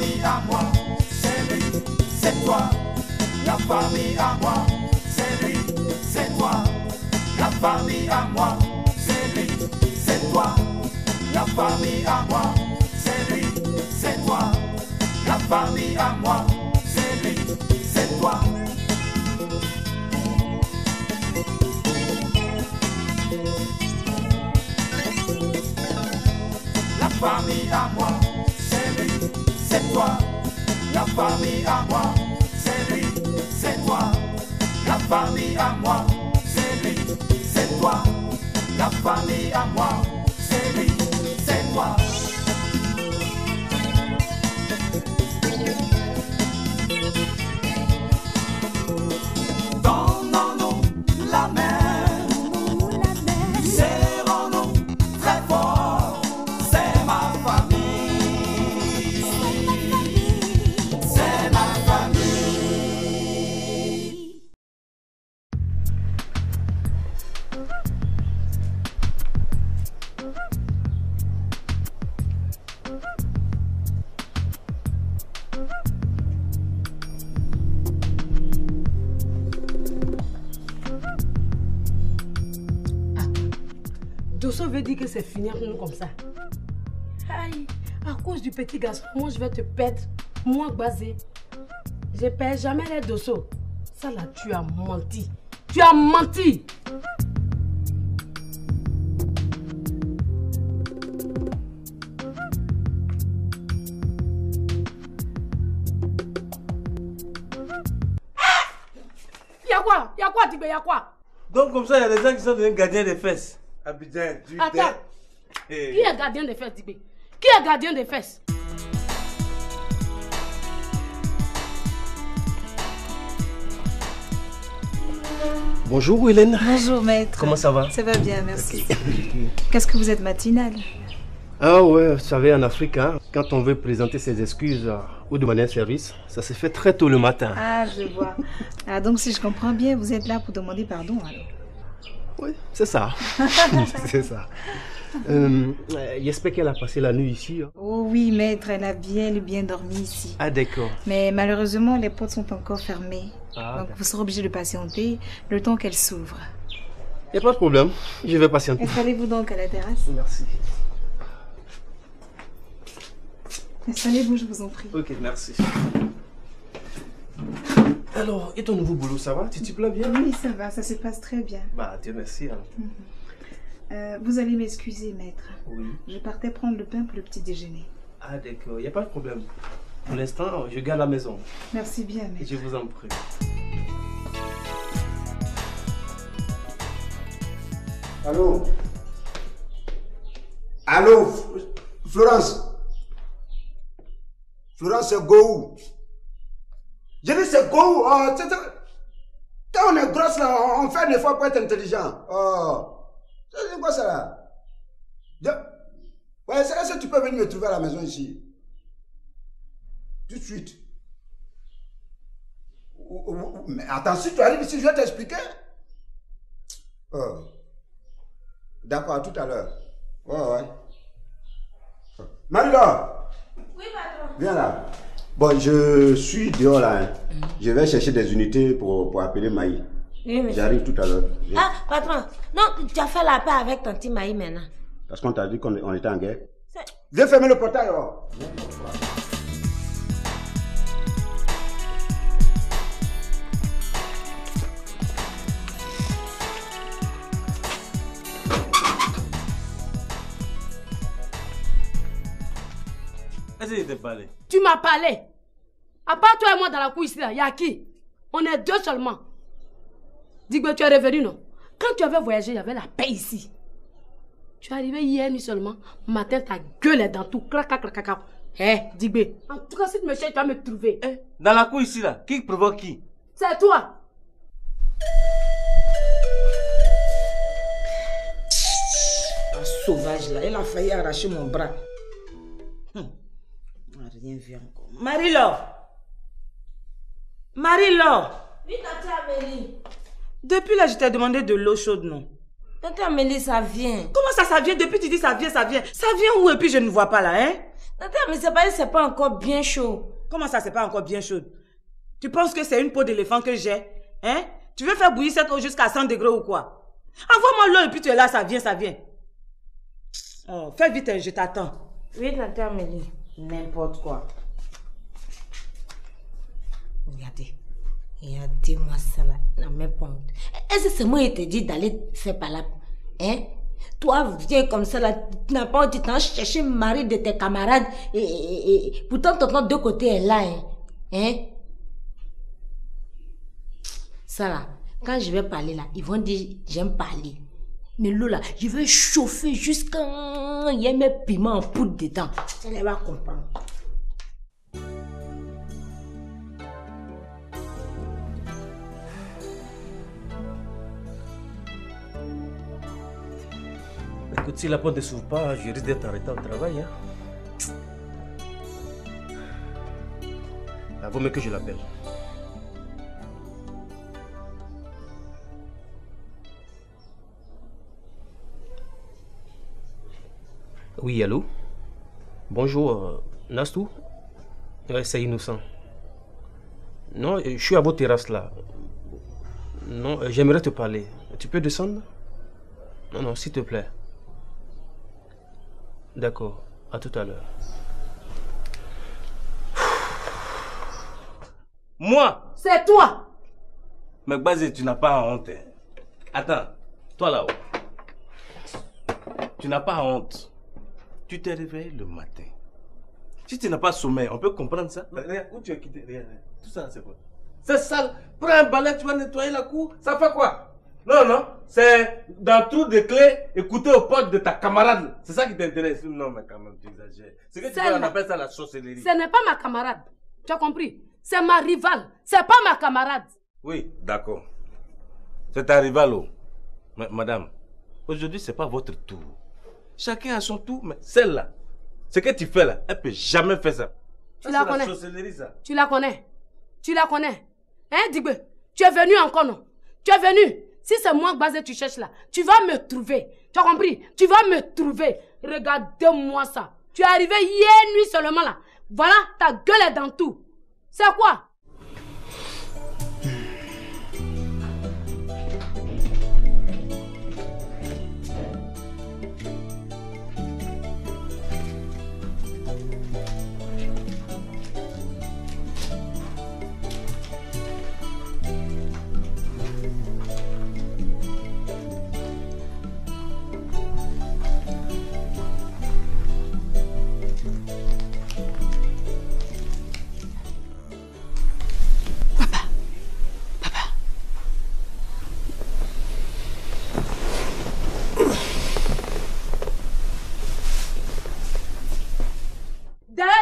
famille à moi, c'est lui, c'est toi. La famille à moi, c'est lui, c'est toi. La famille à moi, c'est lui, c'est toi. La famille à moi, c'est lui, c'est toi. La famille à moi, c'est lui, c'est toi. La famille à moi, c'est lui, c'est toi. La famille à moi, c'est lui, c'est toi. La famille à moi, c'est lui, c'est toi. La famille à moi, c'est lui, c'est toi. Donnons-nous la main, serrons-nous très fort. C'est ma famille, c'est ma famille. Dosso veut dire que c'est fini entre nous comme ça. Aïe, à cause du petit garçon, moi je vais te perdre. Moi, Basé. Je ne perds jamais les Dosso. Ça là, tu as menti. Tu as menti. Y'a quoi, Tibé, y'a quoi? Donc comme ça, il y a des gens qui sont devenus gardiens des fesses. Abidjan, tu Attends. Qui est gardien des fesses, Tibé? Qui est gardien des fesses? Bonjour Hélène. Bonjour maître. Comment ça va? Ça va bien, merci. Qu'est-ce que vous êtes matinale? Ah ouais, vous savez, en Afrique, hein, quand on veut présenter ses excuses ou demander un service, ça se fait très tôt le matin. Ah, je vois. Ah, donc si je comprends bien, vous êtes là pour demander pardon alors? Oui, c'est ça. C'est ça. J'espère qu'elle a passé la nuit ici. Hein. Oh oui, maître, elle a bien dormi ici. Ah d'accord. Mais malheureusement, les portes sont encore fermées. Ah, donc vous serez obligé de patienter le temps qu'elle s'ouvre. Il n'y a pas de problème, je vais patienter. Installez-vous donc à la terrasse. Merci. Installez-vous, je vous en prie. Ok, merci. Alors, et ton nouveau boulot, ça va? Tu t'y plais bien? Oui, ça va, ça se passe très bien. Bah, Dieu merci. Hein. Vous allez m'excuser, maître. Oui. Je partais prendre le pain pour le petit déjeuner. Ah d'accord, il n'y a pas de problème. Pour l'instant, je garde la maison. Merci bien, maître. Je vous en prie. Allô? Allô? Florence? Florence, c'est Gou. Je dis c'est Gou. Quand on est grosse là, on fait un effort pour être intelligent. Oh. C'est quoi ça là? Ouais, c'est là que tu peux venir me trouver à la maison ici. Tout de suite. Mais attends, si tu arrives ici, je vais t'expliquer. Oh. D'accord, à tout à l'heure. Ouais. Marie-Laure. Oui, patron. Viens là. Bon, je suis dehors là. Hein. Je vais chercher des unités pour appeler Maï. Oui, j'arrive tout à l'heure. Ah, patron. Non, tu as fait la paix avec Tanti Maï maintenant. Parce qu'on t'a dit qu'on était en guerre. Viens fermer le portail. Oh. Est-ce que je t'ai parlé? Tu m'as parlé. À part toi et moi dans la cour ici, il y a qui? On est deux seulement. Dis que tu es revenu, non? Quand tu avais voyagé, il y avait la paix ici. Tu es arrivé hier nuit seulement. Matin, ta gueule est dans tout. Clac. Hé, Digbe. En tout cas, si tu me cherches, tu vas me trouver. Dans la cour ici, là, qui provoque qui? C'est toi. Un sauvage là, il a failli arracher mon bras. On n'a rien vu encore. Marie-Laure! Marie-Laure! Oui, Tante Amélie. Depuis là, je t'ai demandé de l'eau chaude, non? Tante Amélie, ça vient. Comment ça vient? Depuis tu dis ça vient. Ça vient où et puis je ne vois pas là, hein? Attends, mais c'est pas encore bien chaud. Comment ça, c'est pas encore bien chaud? Tu penses que c'est une peau d'éléphant que j'ai? Hein? Tu veux faire bouillir cette eau jusqu'à 100 degrés ou quoi? Envoie-moi l'eau et puis tu es là, ça vient. Oh, fais vite, je t'attends. Oui, tante Amélie. N'importe quoi. Regardez-moi ça là. Non, mais pas honte. Est-ce que c'est moi qui t'ai dit d'aller faire par là? Hein? Toi, viens comme ça là. Tu n'as pas honte, tu t'en cherché le mari de tes camarades. Et pourtant, tonton de côté est là. Hein? Ça là, quand je vais parler là, ils vont dire j'aime parler. Mais l'eau là, je vais chauffer jusqu'à il y a mes piments en poudre dedans. Elle va comprendre. Écoute, si la porte ne s'ouvre pas, je risque d'être arrêté au travail. Hein. Ah, vaut mieux que je l'appelle. Oui, allô? Bonjour, Nastou? Ouais, c'est Innocent. Non, je suis à votre terrasse là. Non, j'aimerais te parler. Tu peux descendre? Non, s'il te plaît. D'accord, à tout à l'heure. Moi? C'est toi! Mais Bazé, tu n'as pas honte. Hein. Attends, toi là-haut. Tu n'as pas honte. Tu t'es réveillé le matin. Si tu n'as pas sommeil, on peut comprendre ça. Regarde, où tu as quitté? Regarde, tout ça c'est quoi? C'est sale. Prends un balai, tu vas nettoyer la cour. Ça fait quoi? Non, c'est dans le trou de clé, écouter aux potes de ta camarade. C'est ça qui t'intéresse. Non, mais quand même, tu exagères. C'est que tu on appelle ça la sorcellerie. Ce n'est pas ma camarade. Tu as compris? C'est ma rivale. C'est pas ma camarade. Oui, d'accord. C'est ta rivale. Mais, madame, aujourd'hui, c'est pas votre tour. Chacun a son tour, mais celle-là, ce que tu fais là, elle peut jamais faire ça. Tu la connais? C'est la sorcellerie, ça. Tu la connais? Tu la connais? Hein, Digbe? Tu es venu encore, non? Tu es venu? Si c'est moi, Bazé, tu cherches là, tu vas me trouver. Tu as compris? Tu vas me trouver. Regarde-moi ça. Tu es arrivé hier nuit seulement là. Voilà, ta gueule est dans tout. C'est quoi?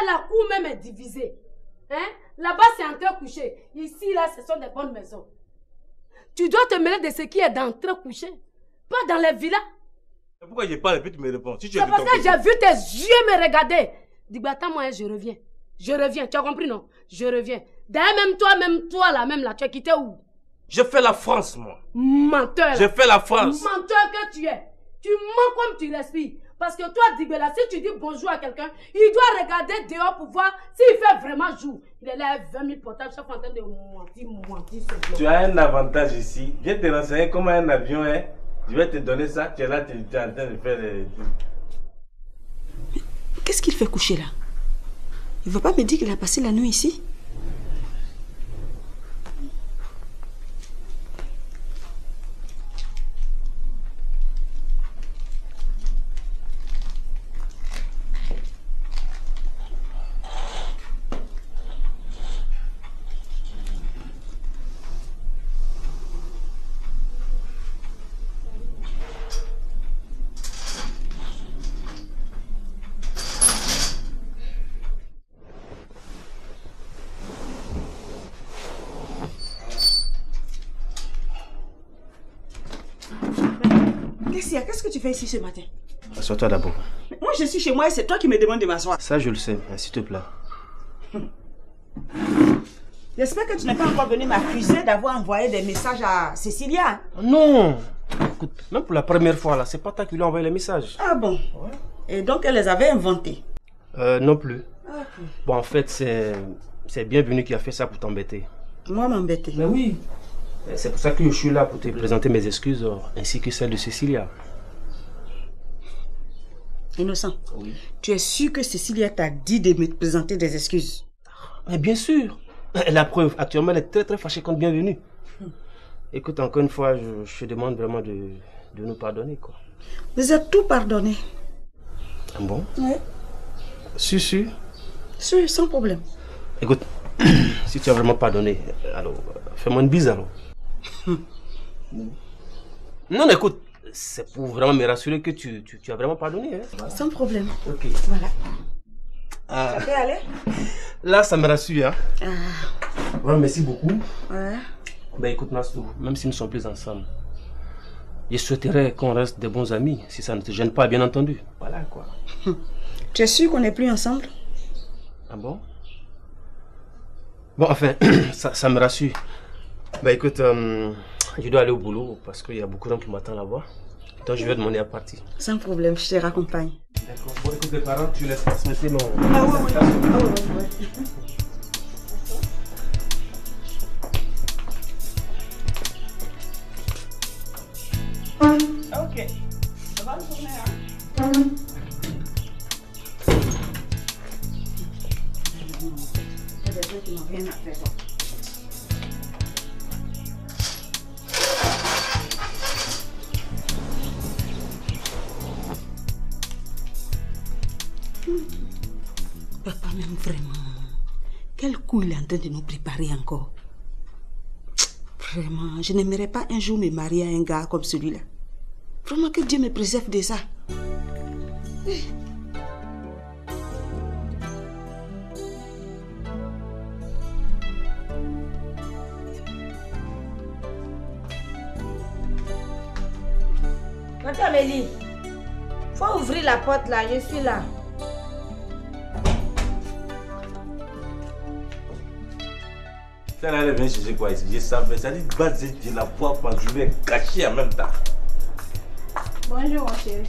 La cour même est divisée. Hein? Là-bas, c'est entre couché. Ici, là, ce sont des bonnes maisons. Tu dois te mêler de ce qui est d'entre couché. Pas dans les villas. Pourquoi je parle et puis tu me réponds? Si c'est parce que j'ai vu tes yeux me regarder. Dis-moi, attends-moi, je reviens. Je reviens. Tu as compris, non? Je reviens. D'ailleurs, même toi, là, tu as quitté où? Je fais la France, moi. Menteur. Je fais la France. Menteur que tu es. Tu mens comme tu respires. Parce que toi, Dibela, si tu dis bonjour à quelqu'un, il doit regarder dehors pour voir s'il fait vraiment jour. Il est là, 20 000 portables, chaque fois en train de mentir. Tu as un avantage ici. Viens te renseigner comment un avion est. Je vais te donner ça. Tu es là, tu es en train de faire les... Qu'est-ce qu'il fait coucher là? Il ne va pas me dire qu'il a passé la nuit ici? Qu'est-ce que tu fais ici ce matin? Assois-toi d'abord. Moi je suis chez moi et c'est toi qui me demandes de m'asseoir. Ça je le sais, s'il te plaît. J'espère que tu n'es pas encore venu m'accuser d'avoir envoyé des messages à Cécilia. Non. Écoute, même pour la première fois là, c'est pas toi qui lui as envoyé les messages. Ah bon? Ouais. Et donc elle les avait inventés? Non plus. Okay. Bon, en fait, c'est Bienvenue qui a fait ça pour t'embêter. Moi, m'embêter? Mais oui. C'est pour ça que je suis là pour te présenter mes excuses, ainsi que celles de Cécilia. Innocent, oui. Tu es sûr que Cécilia t'a dit de me présenter des excuses? Mais bien sûr. La preuve, actuellement, elle est très très fâchée contre Bienvenue. Écoute, encore une fois, je te demande vraiment de nous pardonner, quoi. Vous êtes tout pardonné. Ah bon? Oui. Sûr? Sûr, sans problème. Écoute, si tu as vraiment pardonné, alors, fais-moi une bise, alors. Non, écoute, c'est pour vraiment me rassurer que tu as vraiment pardonné. Hein. Voilà. Sans problème. Ok. Voilà. Ça peut aller? Là, ça me rassure. Hein. Vraiment, merci beaucoup. Ouais. Ben écoute, Nastou, même si nous ne sommes plus ensemble, je souhaiterais qu'on reste des bons amis, si ça ne te gêne pas, bien entendu. Voilà, quoi. Tu es sûr qu'on n'est plus ensemble? Ah bon? Bon, enfin, ça me rassure. Ben écoute, je dois aller au boulot parce qu'il y a beaucoup de gens qui m'attendent là-bas. Donc je vais demander à partir. Sans problème, je te raccompagne. D'accord. Bon, écoute, les parents, tu laisses transmettre mon... Ah ouais. Ok. Bonne journée, hein? Il y a des gens qui n'ont rien à faire. Papa, même vraiment, quel coup il est en train de nous préparer encore. Vraiment, je n'aimerais pas un jour me marier à un gars comme celui-là. Vraiment que Dieu me préserve de ça. Tante Amélie, faut ouvrir la porte là, je suis là. Celle-là, elle vient chercher quoi ici? Je savais, ça dit, je la vois quand je vais cacher en même temps. Bonjour, mon chéri.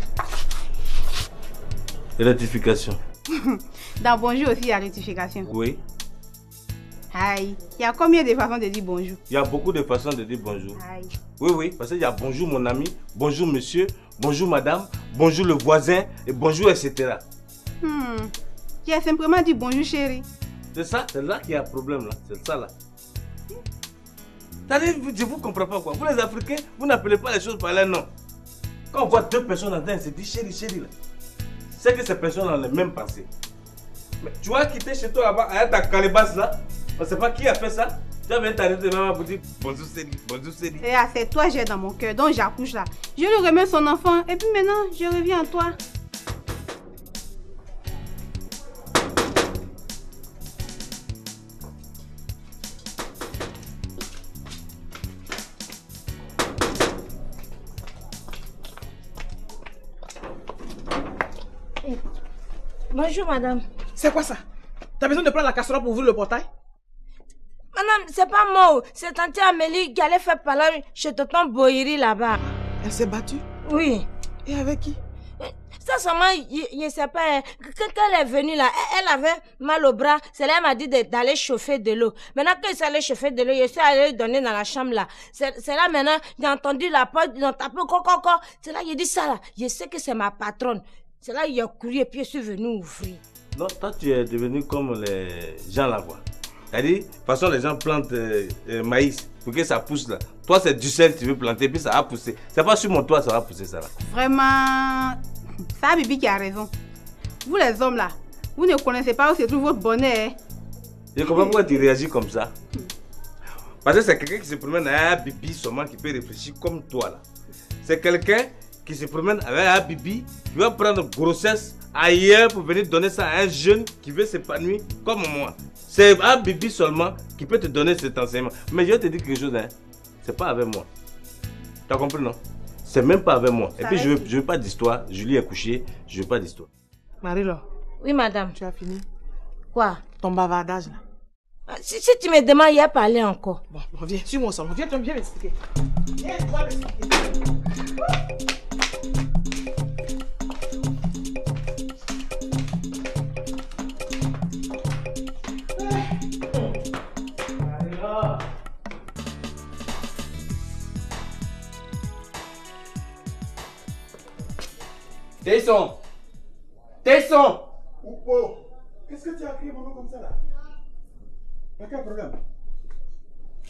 Rectification. Dans bonjour aussi, il y a rectification. Oui. Aïe. Il y a combien de façons de dire bonjour? Il y a beaucoup de façons de dire bonjour. Aïe. Oui, parce qu'il y a bonjour mon ami, bonjour monsieur, bonjour madame, bonjour le voisin, et bonjour, etc. Tu as simplement dit bonjour, chéri. C'est ça, c'est là qu'il y a un problème, là. C'est ça, là. Je vous comprends pas, quoi. Vous, les Africains, vous n'appelez pas les choses par leur nom. Quand on voit deux personnes en train de se dire chéri, chéri, là, c'est que ces personnes ont les mêmes pensées. Mais tu vas quitter chez toi là-bas, à ta calebasse là, on ne sait pas qui a fait ça. Tu vas venir t'arrêter de maman pour dire bonjour, chéri, bonjour, chéri. Et c'est toi, j'ai dans mon cœur, donc j'accouche là. Je lui remets son enfant, et puis maintenant, je reviens à toi. Bonjour, madame. C'est quoi ça? T'as besoin de prendre la casserole pour ouvrir le portail? Madame, c'est pas moi. C'est tante Amélie qui allait faire parler chez tonton Bohiri là-bas. Elle s'est battue? Oui. Et avec qui? Ça seulement, je ne sais pas. Quand elle est venue là, elle avait mal au bras. C'est là qu'elle m'a dit d'aller chauffer de l'eau. Maintenant que c'est allé chauffer de l'eau, je suis allée donner dans la chambre là. C'est là maintenant, j'ai entendu la porte, ils ont tapé coco. C'est là que j'ai dit ça là. Je sais que c'est ma patronne. C'est là qu'il a couru et puis je suis venu ouvrir. Non, toi tu es devenu comme les gens là-bas. C'est-à-dire, de toute façon, les gens plantent maïs pour que ça pousse là. Toi, c'est du sel, tu veux planter, puis ça va pousser. C'est pas sur mon toit, ça va pousser ça là. Vraiment, c'est Bibi qui a raison. Vous les hommes là, vous ne connaissez pas où se trouve votre bonnet. Hein? Je comprends pourquoi tu réagis comme ça. Parce que c'est quelqu'un qui se promène avec un Bibi seulement qui peut réfléchir comme toi là. C'est quelqu'un qui se promène avec un Bibi qui va prendre grossesse ailleurs pour venir donner ça à un jeune qui veut s'épanouir comme moi. C'est un Bibi seulement qui peut te donner cet enseignement. Mais je vais te dire quelque chose, hein. C'est pas avec moi. Tu as compris, non? C'est même pas avec moi. Et puis je veux pas d'histoire. Julie est couchée, je veux pas d'histoire. Marie-Laure. Oui, madame. Tu as fini? Quoi? Ton bavardage là. Si tu me demandes, il y a parlé encore. Bon, viens, suis-moi au salon. Viens m'expliquer. Viens, tu vas m'expliquer. Tesson. Tesson. Oh, qu'est-ce que tu as crié mon nom comme ça là? Pas quel problème?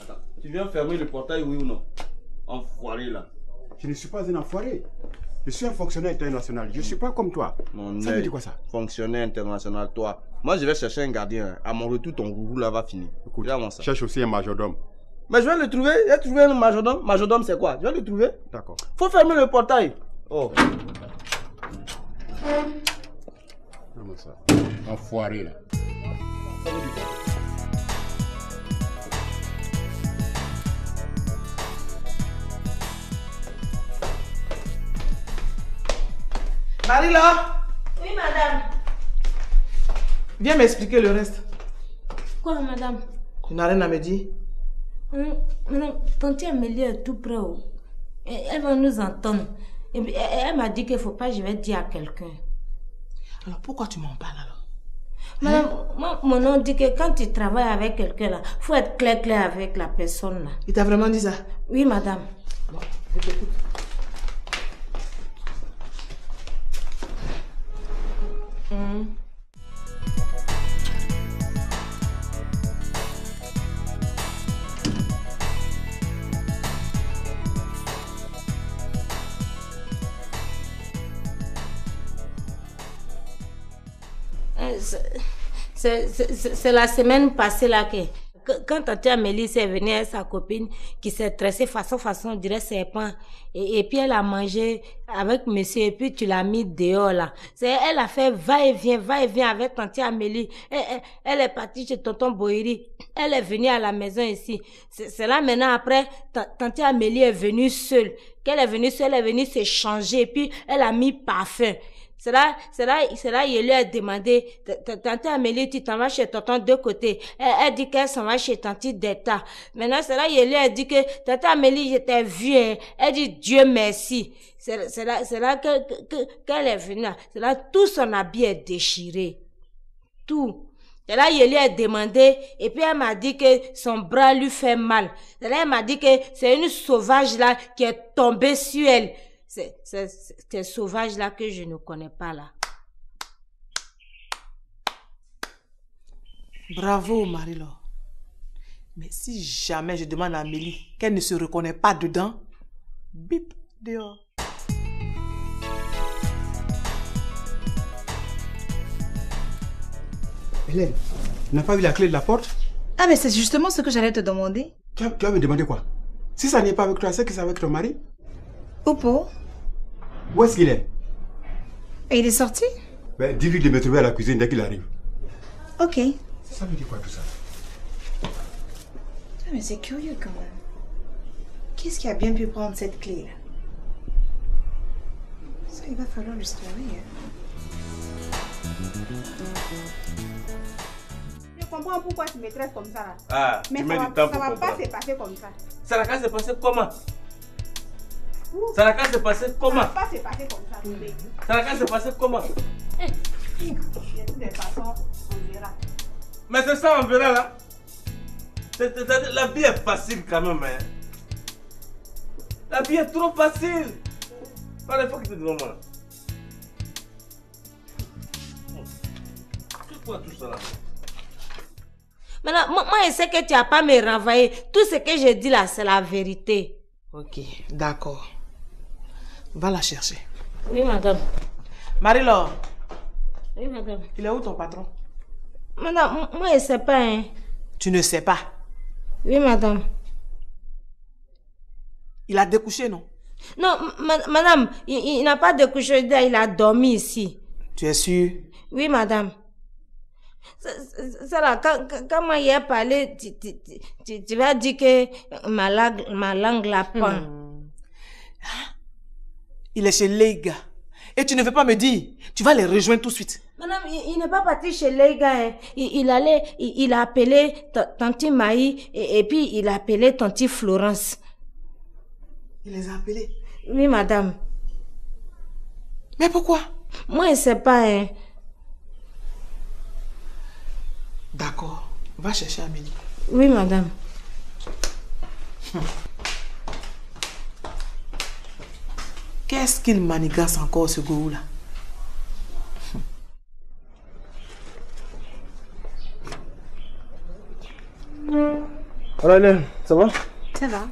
Attends, tu viens fermer le portail, oui ou non? Enfoiré là. Je ne suis pas un enfoiré. Je suis un fonctionnaire international. Je ne suis pas comme toi. Ça veut dire quoi ça? Fonctionnaire international, toi. Moi, je vais chercher un gardien. À mon retour, ton roulou là va finir. Écoute, ça. Cherche aussi un majordome. Mais je vais le trouver. J'ai trouvé un majordome. Majordome, c'est quoi? Je vais le trouver. D'accord. Faut fermer le portail. Oh. Comment ça? Enfoiré là. Ça veut dire quoi? Marie-Laure! Oui, madame. Viens m'expliquer le reste. Quoi, madame? Tu n'as rien à me dire? Madame, tante Amélie est tout près. Elle va nous entendre. Et puis, elle m'a dit qu'il ne faut pas que je vais dire à quelqu'un. Alors pourquoi tu m'en parles alors? Madame, moi, mon nom dit que quand tu travailles avec quelqu'un là, il faut être clair avec la personne là. Il t'a vraiment dit ça? Oui, madame. Bon, je t'écoute. C'est la semaine passée là que quand tante Amélie s'est venue avec sa copine qui s'est tressée façon, on dirait serpent. Et puis elle a mangé avec monsieur et puis tu l'as mis dehors là. Elle a fait va-et-vient avec tante Amélie. Elle est partie chez tonton Boiri. Elle est venue à la maison ici. C'est là maintenant après, tante Amélie est venue seule. Qu'elle est venue seule, elle est venue se changer et puis elle a mis parfum. C'est là, il lui a demandé, tante Amélie, tu t'en vas chez tonton de côté. Elle dit qu'elle s'en va chez tante d'État. Maintenant, c'est là, il lui a dit que tante Amélie, j'étais vue. Elle dit Dieu merci. C'est là qu'elle est venue. C'est là, tout son habit est déchiré. Tout. C'est là, il lui a demandé, et puis elle m'a dit que son bras lui fait mal. C'est là, elle m'a dit que c'est une sauvage là qui est tombée sur elle. C'est sauvage là que je ne connais pas là. Bravo Marie-Laure. Mais si jamais je demande à Amélie qu'elle ne se reconnaît pas dedans, bip, dehors. Hélène, tu n'as pas vu la clé de la porte? Ah mais c'est justement ce que j'allais te demander. Tu vas me demander quoi? Si ça n'est pas avec toi, c'est que c'est avec ton mari? Oupo? Où est-ce qu'il est? Et il est sorti? Ben, dis-lui de me trouver à la cuisine dès qu'il arrive. Ok. Ça veut dire quoi tout ça? Ah, mais c'est curieux quand même. Qu'est-ce qui a bien pu prendre cette clé-là? Ça, il va falloir le storer. Je comprends pourquoi tu me traites comme ça là. Ah, mais tu mets du temps pour ça va comprendre. pas se passer comme ça. Ça n'a qu'à se passer comment? Ça n'a qu'à se passer comment? Ça va pas se passer comme ça. Ça n'a qu'à se passer comment? De toutes les façons, on verra. Mais c'est ça, on verra là. La vie est facile quand même. Hein. La vie est trop facile. Pas il faut que tu te demandes. C'est quoi tout ça là? Maintenant, moi, je sais que tu n'as pas me renvoyer. Tout ce que je dis là, c'est la vérité. Ok, d'accord. Va la chercher. Oui, madame. Marie-Laure. Oui, madame. Il est où ton patron? Madame, moi, je ne sais pas. Hein. Tu ne sais pas? Oui, madame. Il a découché, non? Non, madame, il n'a pas découché, il a dormi ici. Tu es sûre? Oui, madame. Ça là, quand moi y ai parlé, tu vas dire que ma langue la pend. Il est chez les gars. Et tu ne veux pas me dire, tu vas les rejoindre tout de suite. Madame, il n'est pas parti chez les gars. Hein. Il a appelé tante Maï et puis il a appelé tante Florence. Il les a appelés? Oui, madame. Mais pourquoi? Moi, je ne sais pas. Hein. D'accord. Va chercher Amélie. Oui, madame. Qu'est-ce qu'il manigasse encore, ce gourou-là? Alors Hélène, ça va? Ça va.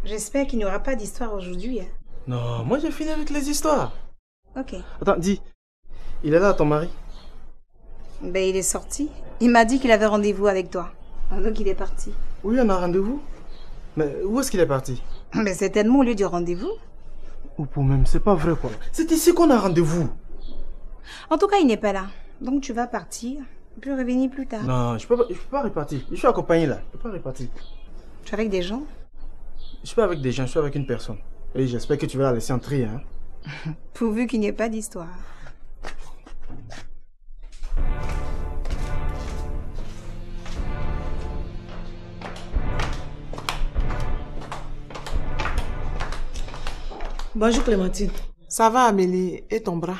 J'espère qu'il n'y aura pas d'histoire aujourd'hui. Hein. Non, moi j'ai fini avec les histoires. Ok. Attends, dis, il est là ton mari? Ben il est sorti. Il m'a dit qu'il avait rendez-vous avec toi. Donc il est parti. Oui, on a rendez-vous. Mais où est-ce qu'il est parti? Mais c'est tellement au lieu du rendez-vous. Ou pour même, c'est pas vrai quoi. C'est ici qu'on a rendez-vous. En tout cas, il n'est pas là. Donc tu vas partir, puis revenir plus tard. Non, je peux pas repartir. Je suis accompagné là. Je peux pas repartir. Tu es avec des gens? Je suis pas avec des gens, je suis avec une personne. Et j'espère que tu vas la laisser entrer. Hein. Pourvu qu'il n'y ait pas d'histoire. Bonjour Clémentine. Ça va Amélie, et ton bras?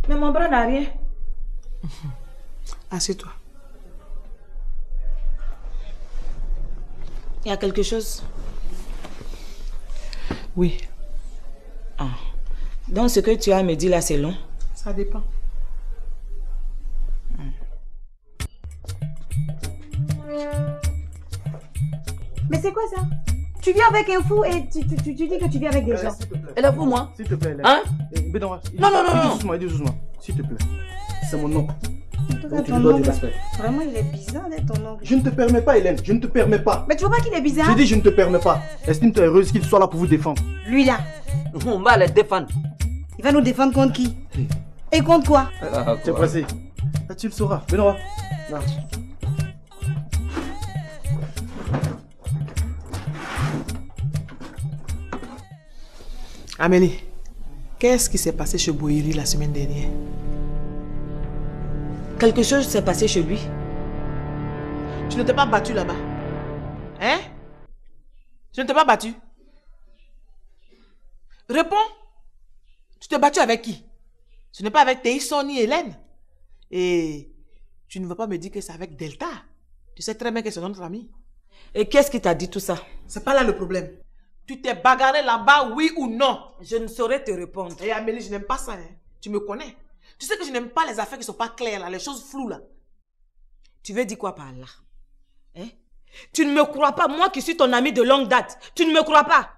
Mais mon bras n'a rien. Assieds-toi. Il y a quelque chose? Oui. Ah. Donc ce que tu as à me dire là, c'est long? Ça dépend. Mais c'est quoi ça? Tu viens avec un fou et tu dis que tu viens avec des gens. Elle est pour moi? S'il te plaît, Hélène. Hein? Non, dis doucement. S'il te plaît. C'est mon nom. Donc tu lui dois du respect. Vraiment, il est bizarre d'être ton oncle. Je ne te permets pas, Hélène. Je ne te permets pas. Mais tu vois pas qu'il est bizarre? Je dis je ne te permets pas. Estime-toi heureuse qu'il soit là pour vous défendre. Lui là. On va les défendre. Il va nous défendre contre qui? Et contre quoi? Tu es pressé. Ah, tu le sauras. Benoît. Là. Amélie, qu'est-ce qui s'est passé chez Boïri la semaine dernière? Quelque chose s'est passé chez lui. Tu ne t'es pas battu là-bas? Hein? Tu ne t'es pas battu? Réponds! Tu t'es battu avec qui? Ce n'est pas avec Théison ni Hélène. Et tu ne veux pas me dire que c'est avec Delta. Tu sais très bien que c'est notre famille. Et qu'est-ce qui t'a dit tout ça? C'est pas là le problème. Tu t'es bagarré là-bas, oui ou non? Je ne saurais te répondre. Et Amélie, je n'aime pas ça. Hein. Tu me connais. Tu sais que je n'aime pas les affaires qui ne sont pas claires, là, les choses floues. Là. Tu veux dire quoi par là? Hein? Tu ne me crois pas, moi qui suis ton ami de longue date. Tu ne me crois pas?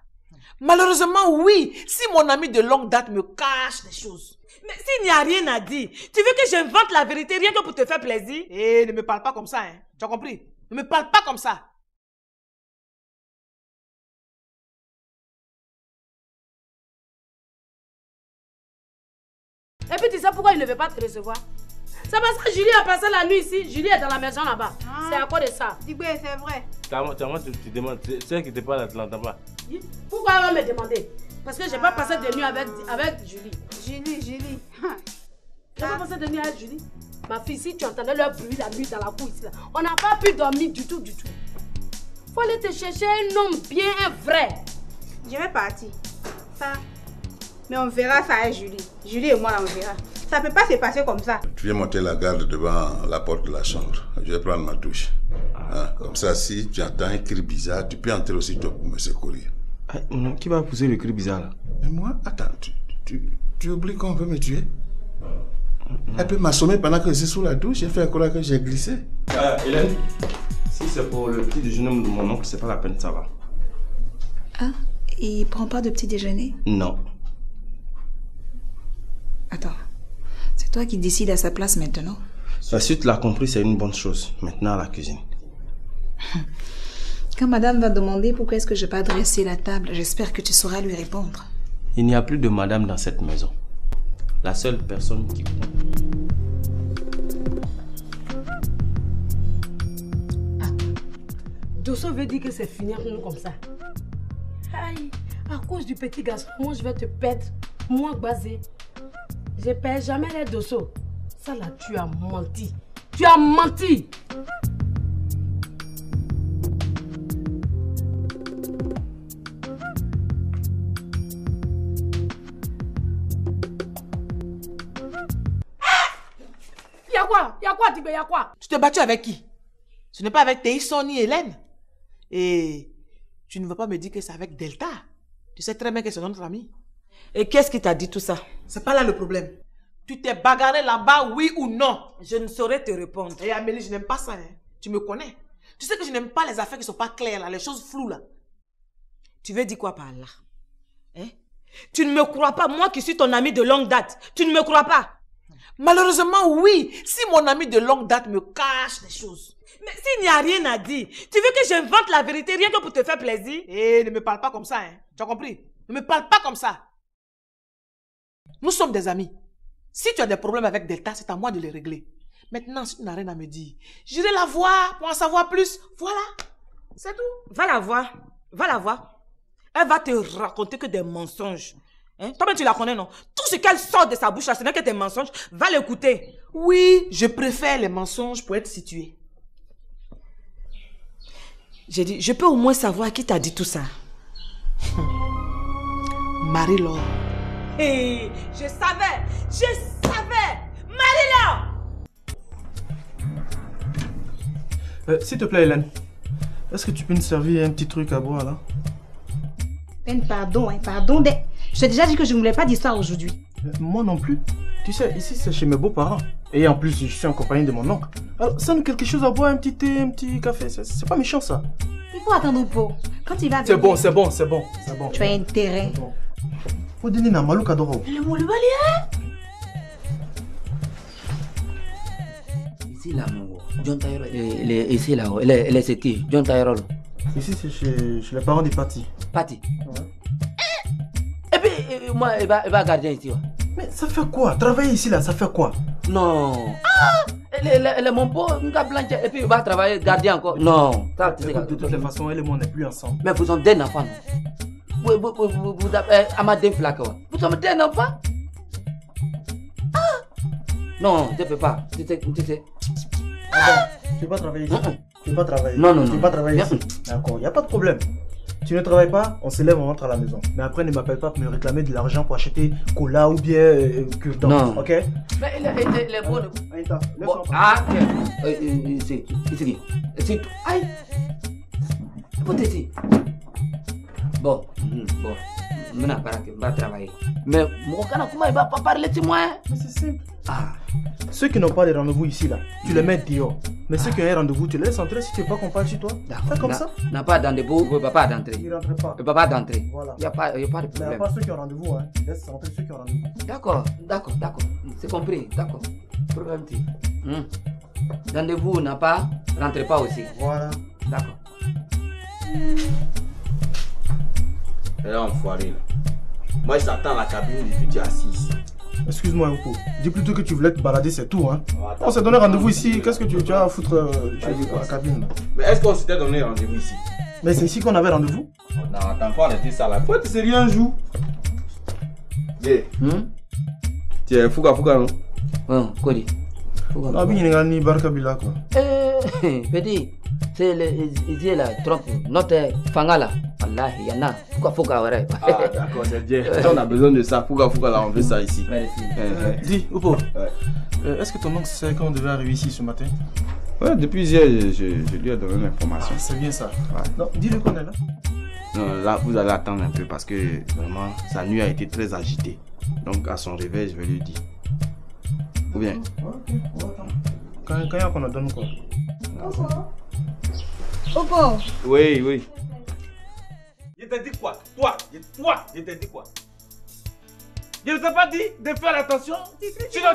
Malheureusement, oui. Si mon ami de longue date me cache des choses. Mais s'il n'y a rien à dire, tu veux que j'invente la vérité rien que pour te faire plaisir? Eh, ne me parle pas comme ça, hein. Tu as compris? Ne me parle pas comme ça. Et puis tu sais pourquoi il ne veut pas te recevoir? C'est parce que Julie a passé la nuit ici. Julie est dans la maison là-bas. C'est à cause de ça. Digbe, c'est vrai. Tu demandes, c'est elle qui te parle, tu l'entends pas. Pourquoi elle va me demander? Parce que je n'ai pas passé de nuit avec Julie. Julie. Je n'ai pas passé de nuit avec Julie. Ma fille, si tu entendais leur bruit la nuit dans la cour ici, là, on n'a pas pu dormir du tout. Faut aller te chercher un homme bien, un vrai. Je vais partir. Ça. Mais on verra ça avec Julie. Julie et moi, là, on verra. Ça peut pas se passer comme ça. Tu viens monter la garde devant la porte de la chambre. Je vais prendre ma douche. Hein, comme ça, si tu entends un cri bizarre, tu peux entrer aussi toi pour me secourir. Non, qui va pousser le cri bizarre là? Mais moi, attends, tu oublies qu'on veut me tuer? Elle peut m'assommer pendant que je suis sous la douche. J'ai fait croire que j'ai glissé. Hélène, si c'est pour le petit déjeuner de mon oncle, c'est pas la peine, ça va. Ah, il prend pas de petit déjeuner? Non. Attends, c'est toi qui décides à sa place maintenant? Si tu l'as compris, c'est une bonne chose. Maintenant, à la cuisine. Quand madame va demander pourquoi est-ce que je n'ai pas dressé la table, j'espère que tu sauras lui répondre. Il n'y a plus de madame dans cette maison. La seule personne qui compte. Dosso veut dire que c'est fini pour nous comme ça. Aïe, à cause du petit garçon, moi je vais te perdre. Moi, Gbazé. Je ne perds jamais les Dosso. Ça là, tu as menti. Tu as menti. Y'a quoi, Tigbe, y'a quoi? Tu t'es battu avec qui? Ce n'est pas avec Théison ni Hélène. Et tu ne veux pas me dire que c'est avec Delta. Tu sais très bien que c'est notre famille. Et qu'est-ce qui t'a dit tout ça? C'est pas là le problème. Tu t'es bagarré là-bas, oui ou non? Je ne saurais te répondre. Et Amélie, je n'aime pas ça. Hein. Tu me connais. Tu sais que je n'aime pas les affaires qui ne sont pas claires, là, les choses floues, là. Tu veux dire quoi par là? Hein? Tu ne me crois pas, moi qui suis ton ami de longue date. Tu ne me crois pas? Malheureusement, oui. Si mon ami de longue date me cache des choses. Mais s'il n'y a rien à dire, tu veux que j'invente la vérité rien que pour te faire plaisir? Eh, ne me parle pas comme ça, hein. Tu as compris? Ne me parle pas comme ça. Nous sommes des amis. Si tu as des problèmes avec Delta, c'est à moi de les régler. Maintenant, si tu n'as rien à me dire, j'irai la voir pour en savoir plus. Voilà. C'est tout. Va la voir. Va la voir. Elle va te raconter que des mensonges. Hein? Toi-même, tu la connais, non? Tout ce qu'elle sort de sa bouche, là, ce n'est que des mensonges. Va l'écouter. Oui, je préfère les mensonges pour être situé. J'ai dit, je peux au moins savoir qui t'a dit tout ça. Marie-Laure. Hey, je savais. Marie-Laure. S'il te plaît, Hélène, est-ce que tu peux nous servir un petit truc à boire, là? Pardon. Je t'ai déjà dit que je ne voulais pas d'histoire aujourd'hui. Moi non plus. Tu sais, ici, c'est chez mes beaux-parents. Et en plus, je suis en compagnie de mon oncle. Alors, ça nous quelque chose à boire, un petit thé, un petit café, c'est pas méchant, ça. Il faut attendre pour. Quand il va... C'est bon. Tu as intérêt. Faut donner un malou kadoro. Le mot le balai. Ici, là, mon John Taylor. Ici, là, elle est c'était John Taylor. Ici, c'est chez les parents du parti. Parti? Ouais. Et puis, moi, elle va garder ici. Ouais. Mais ça fait quoi? Travailler ici, là, ça fait quoi? Non. Elle est mon beau, et puis il va travailler gardien encore. Non. Ça, de toutes les façons, elle et moi, on n'est plus ensemble. Mais vous êtes des enfants, non? Vous avez Amadé Flacco. Vous êtes des enfants? Non, tu ne peux pas. Tu sais. Tu vas travailler ici? Tu vas travailler? Non. Tu vas travailler ici? D'accord, il n'y a pas de problème. Tu ne travailles pas, on se lève, on rentre à la maison. Mais après, ne m'appelle pas pour me réclamer de l'argent pour acheter cola ou bien cure-dent. Non. Ok? Mais il est bon. Bon. Ah, ici. Aïe. Écoute ici. Bon. Maintenant, on va travailler. Mais mon canard, comment il va pas parler de moi? Mais c'est simple. Ceux qui n'ont pas de rendez-vous ici, là, tu les mets dehors. Mais ceux qui ont un rendez-vous, tu les laisses entrer si tu veux pas qu'on parle chez toi. Fais comme ça. N'a pas de rendez-vous, il ne peut pas d'entrer. Il ne rentre pas. Il ne peut pas d'entrer. Voilà. Il n'y a pas de Mais problème. il n'y a pas ceux qui ont rendez-vous, hein. Laisse entrer ceux qui ont rendez-vous. D'accord. C'est compris, d'accord. Problème. Rendez-vous n'a pas, rentrez pas aussi. Voilà. D'accord. Elle est enfoirée là. Moi j'attends la cabine et puis tu es assis ici. Excuse-moi un peu. Dis plutôt que tu voulais te balader, c'est tout, hein. On s'est donné rendez-vous ici. Qu'est-ce que tu as à foutre dans la cabine là? Mais est-ce qu'on s'était donné rendez-vous ici? Mais c'est ici qu'on avait rendez-vous. Non, attends, faut arrêter ça là. Faut être sérieux un jour. Yeah. Tu es Fouga non? Oui, Kodi. Ah, bien, il y a ni Barkabila quoi. Petit, c'est les là, trompe. Notre Fangala. Allah, il y en a. Fouga, ouais. Ah, d'accord, c'est bien. On a besoin de ça. Fouga là, on veut ça ici. Dis, Oupo, est-ce que ton oncle sait quand on devait arriver ici ce matin? Ouais, depuis hier, je lui ai donné l'information. C'est bien ça. Ouais. Non, dis-le qu'on est là. Non, là, vous allez attendre un peu parce que vraiment, sa nuit a été très agitée. Donc, à son réveil, je vais lui dire. Ou bien? Ok, on va attendre. Quand on a donné quoi? Opo. Oui. Je t'ai dit quoi? Toi, je t'ai dit quoi? Je ne t'ai pas dit de faire attention. Sinon,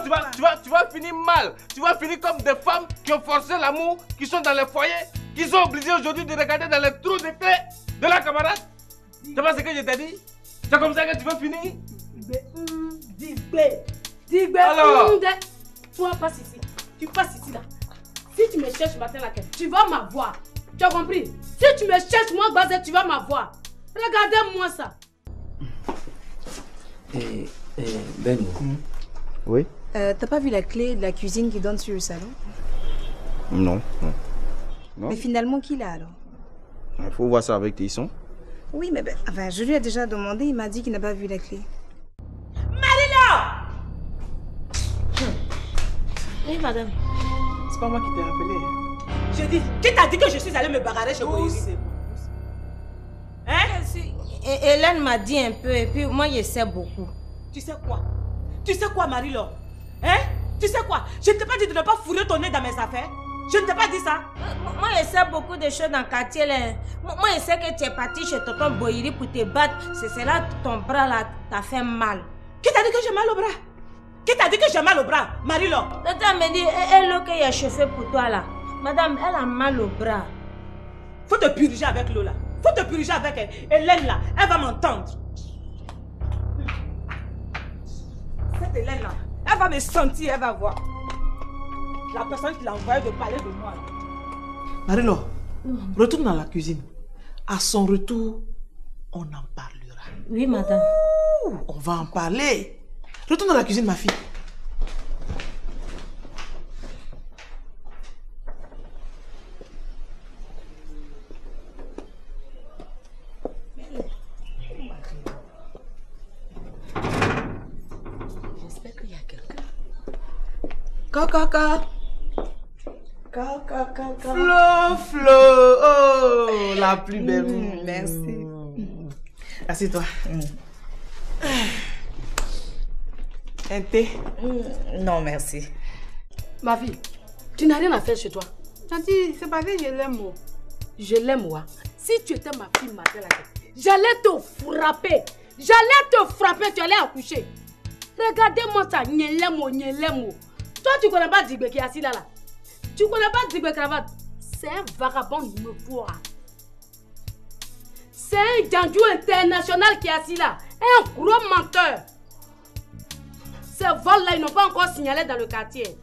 tu vas finir mal. Tu vas finir comme des femmes qui ont forcé l'amour, qui sont dans les foyers, qui sont obligées aujourd'hui de regarder dans les trous de clés de la camarade. Tu vois ce que je t'ai dit? C'est comme ça que tu veux finir? Digbe. Alors? Toi, passe ici. Tu passes ici là. Si tu me cherches matin là, tu vas m'avoir. Tu as compris? Si tu me cherches moi, Bazet, tu vas m'avoir. Regardez-moi ça. Ben. Oui? T'as pas vu la clé de la cuisine qui donne sur le salon? Non. Mais finalement, qui l'a alors? Il faut voir ça avec Tisson. Oui, mais enfin, je lui ai déjà demandé, il m'a dit qu'il n'a pas vu la clé. Marie-Laure! Oui, madame. C'est pas moi qui t'ai rappelé. Je dis, qui t'a dit que je suis allée me bagarrer chez Boyeri? Hein? Hélène m'a dit un peu et puis moi je sais beaucoup. Tu sais quoi? Tu sais quoi, Marie-Laure? Hein? Tu sais quoi? Je t'ai pas dit de ne pas fourrer ton nez dans mes affaires? Je ne t'ai pas dit ça. Moi, je sais beaucoup de choses dans le quartier. Là. Moi, je sais que tu es parti chez tonton Boyiri pour te battre. C'est cela, ton bras là t'a fait mal. Qui t'a dit que j'ai mal au bras? Qui t'a dit que j'ai mal au bras, Marie-Laure? Tata me dit, elle qu'il y a chauffé pour toi là. Madame, elle a mal au bras. Faut te purger avec l'eau là. Faut te purger avec elle. Hélène là, elle va m'entendre. Cette Hélène là, elle va me sentir, elle va voir. La personne qui l'a envoyé de parler de moi. Marie-Laure, retourne dans la cuisine. À son retour, on en parlera. Oui, madame. On va en parler. Retourne dans la cuisine, ma fille. J'espère qu'il y a quelqu'un. Flo, oh, la plus belle. Merci. Assieds-toi. Un thé? Non, merci. Ma fille, tu n'as rien à faire chez toi. Tanti, c'est parce que je l'aime. Je l'aime, moi. Si tu étais ma fille, ma belle, j'allais te frapper. J'allais te frapper, tu allais accoucher. Regardez-moi ça, nyelemo. Toi, tu connais pas Digbe qui est assis là. Tu connais pas Digbe Cravate. C'est un vagabond nouveau. C'est un dandiou international qui est assis là. Un gros menteur. Ces vols-là, ils n'ont pas encore signalé dans le quartier.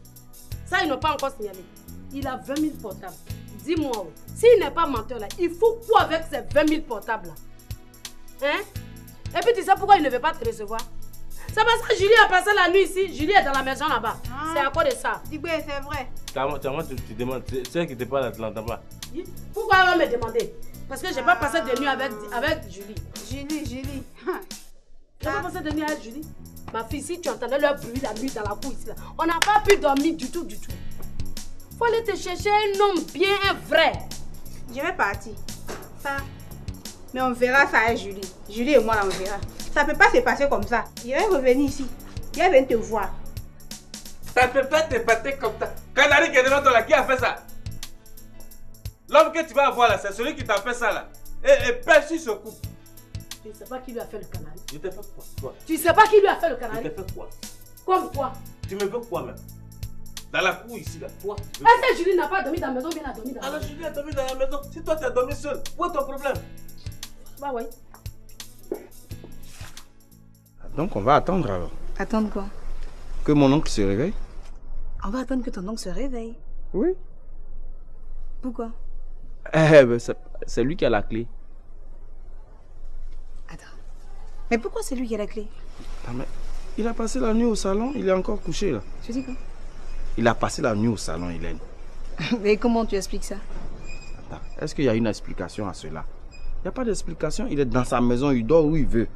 Ça, ils n'ont pas encore signalé. Il a 20 000 portables. Dis-moi, s'il n'est pas menteur là, il faut quoi avec ces 20 000 portables là? Hein? Et puis tu sais pourquoi il ne veut pas te recevoir? C'est parce que Julie a passé la nuit ici. Julie est dans la maison là-bas. C'est à cause de ça. Digbe, c'est vrai. Tu demandes, c'est qui te parle, tu l'entends pas. Pourquoi elle va me demander? Parce que je n'ai pas passé de nuit avec Julie. Julie. Je n'ai pas passé de nuit avec Julie. Ma fille, si tu entendais leur bruit la nuit dans la cour ici, là, on n'a pas pu dormir du tout. Faut aller te chercher un homme bien, un vrai. Je vais partir. Ça. Mais on verra ça avec Julie. Julie et moi, là, on verra. Ça ne peut pas se passer comme ça. Je vais revenir ici. Je vais venir te voir. Ça ne peut pas te passer comme ça. Canari qui est devant toi là, qui a fait ça? L'homme que tu vas avoir là, c'est celui qui t'a fait ça là. Et perçu ce coup. Tu ne sais pas qui lui a fait le canari. Je t'ai fait quoi, toi? Tu ne sais pas qui lui a fait le canari. Je t'ai fait quoi? Comme quoi? Tu me veux quoi même? Dans la cour ici là, toi. Est-ce que Julie n'a pas dormi dans la maison ou bien elle a dormi dans la maison? Alors Julie a dormi dans la maison. Si toi tu as dormi seul, où est ton problème? Bah oui. Donc on va attendre alors. Attendre quoi? Que mon oncle se réveille. On va attendre que ton oncle se réveille. Oui. Pourquoi? C'est lui qui a la clé. Mais pourquoi c'est lui qui a la clé? Mais il a passé la nuit au salon, il est encore couché là. Tu dis quoi? Il a passé la nuit au salon, Hélène. Mais comment tu expliques ça? Attends, est-ce qu'il y a une explication à cela? Il n'y a pas d'explication, il est dans sa maison, il dort où il veut.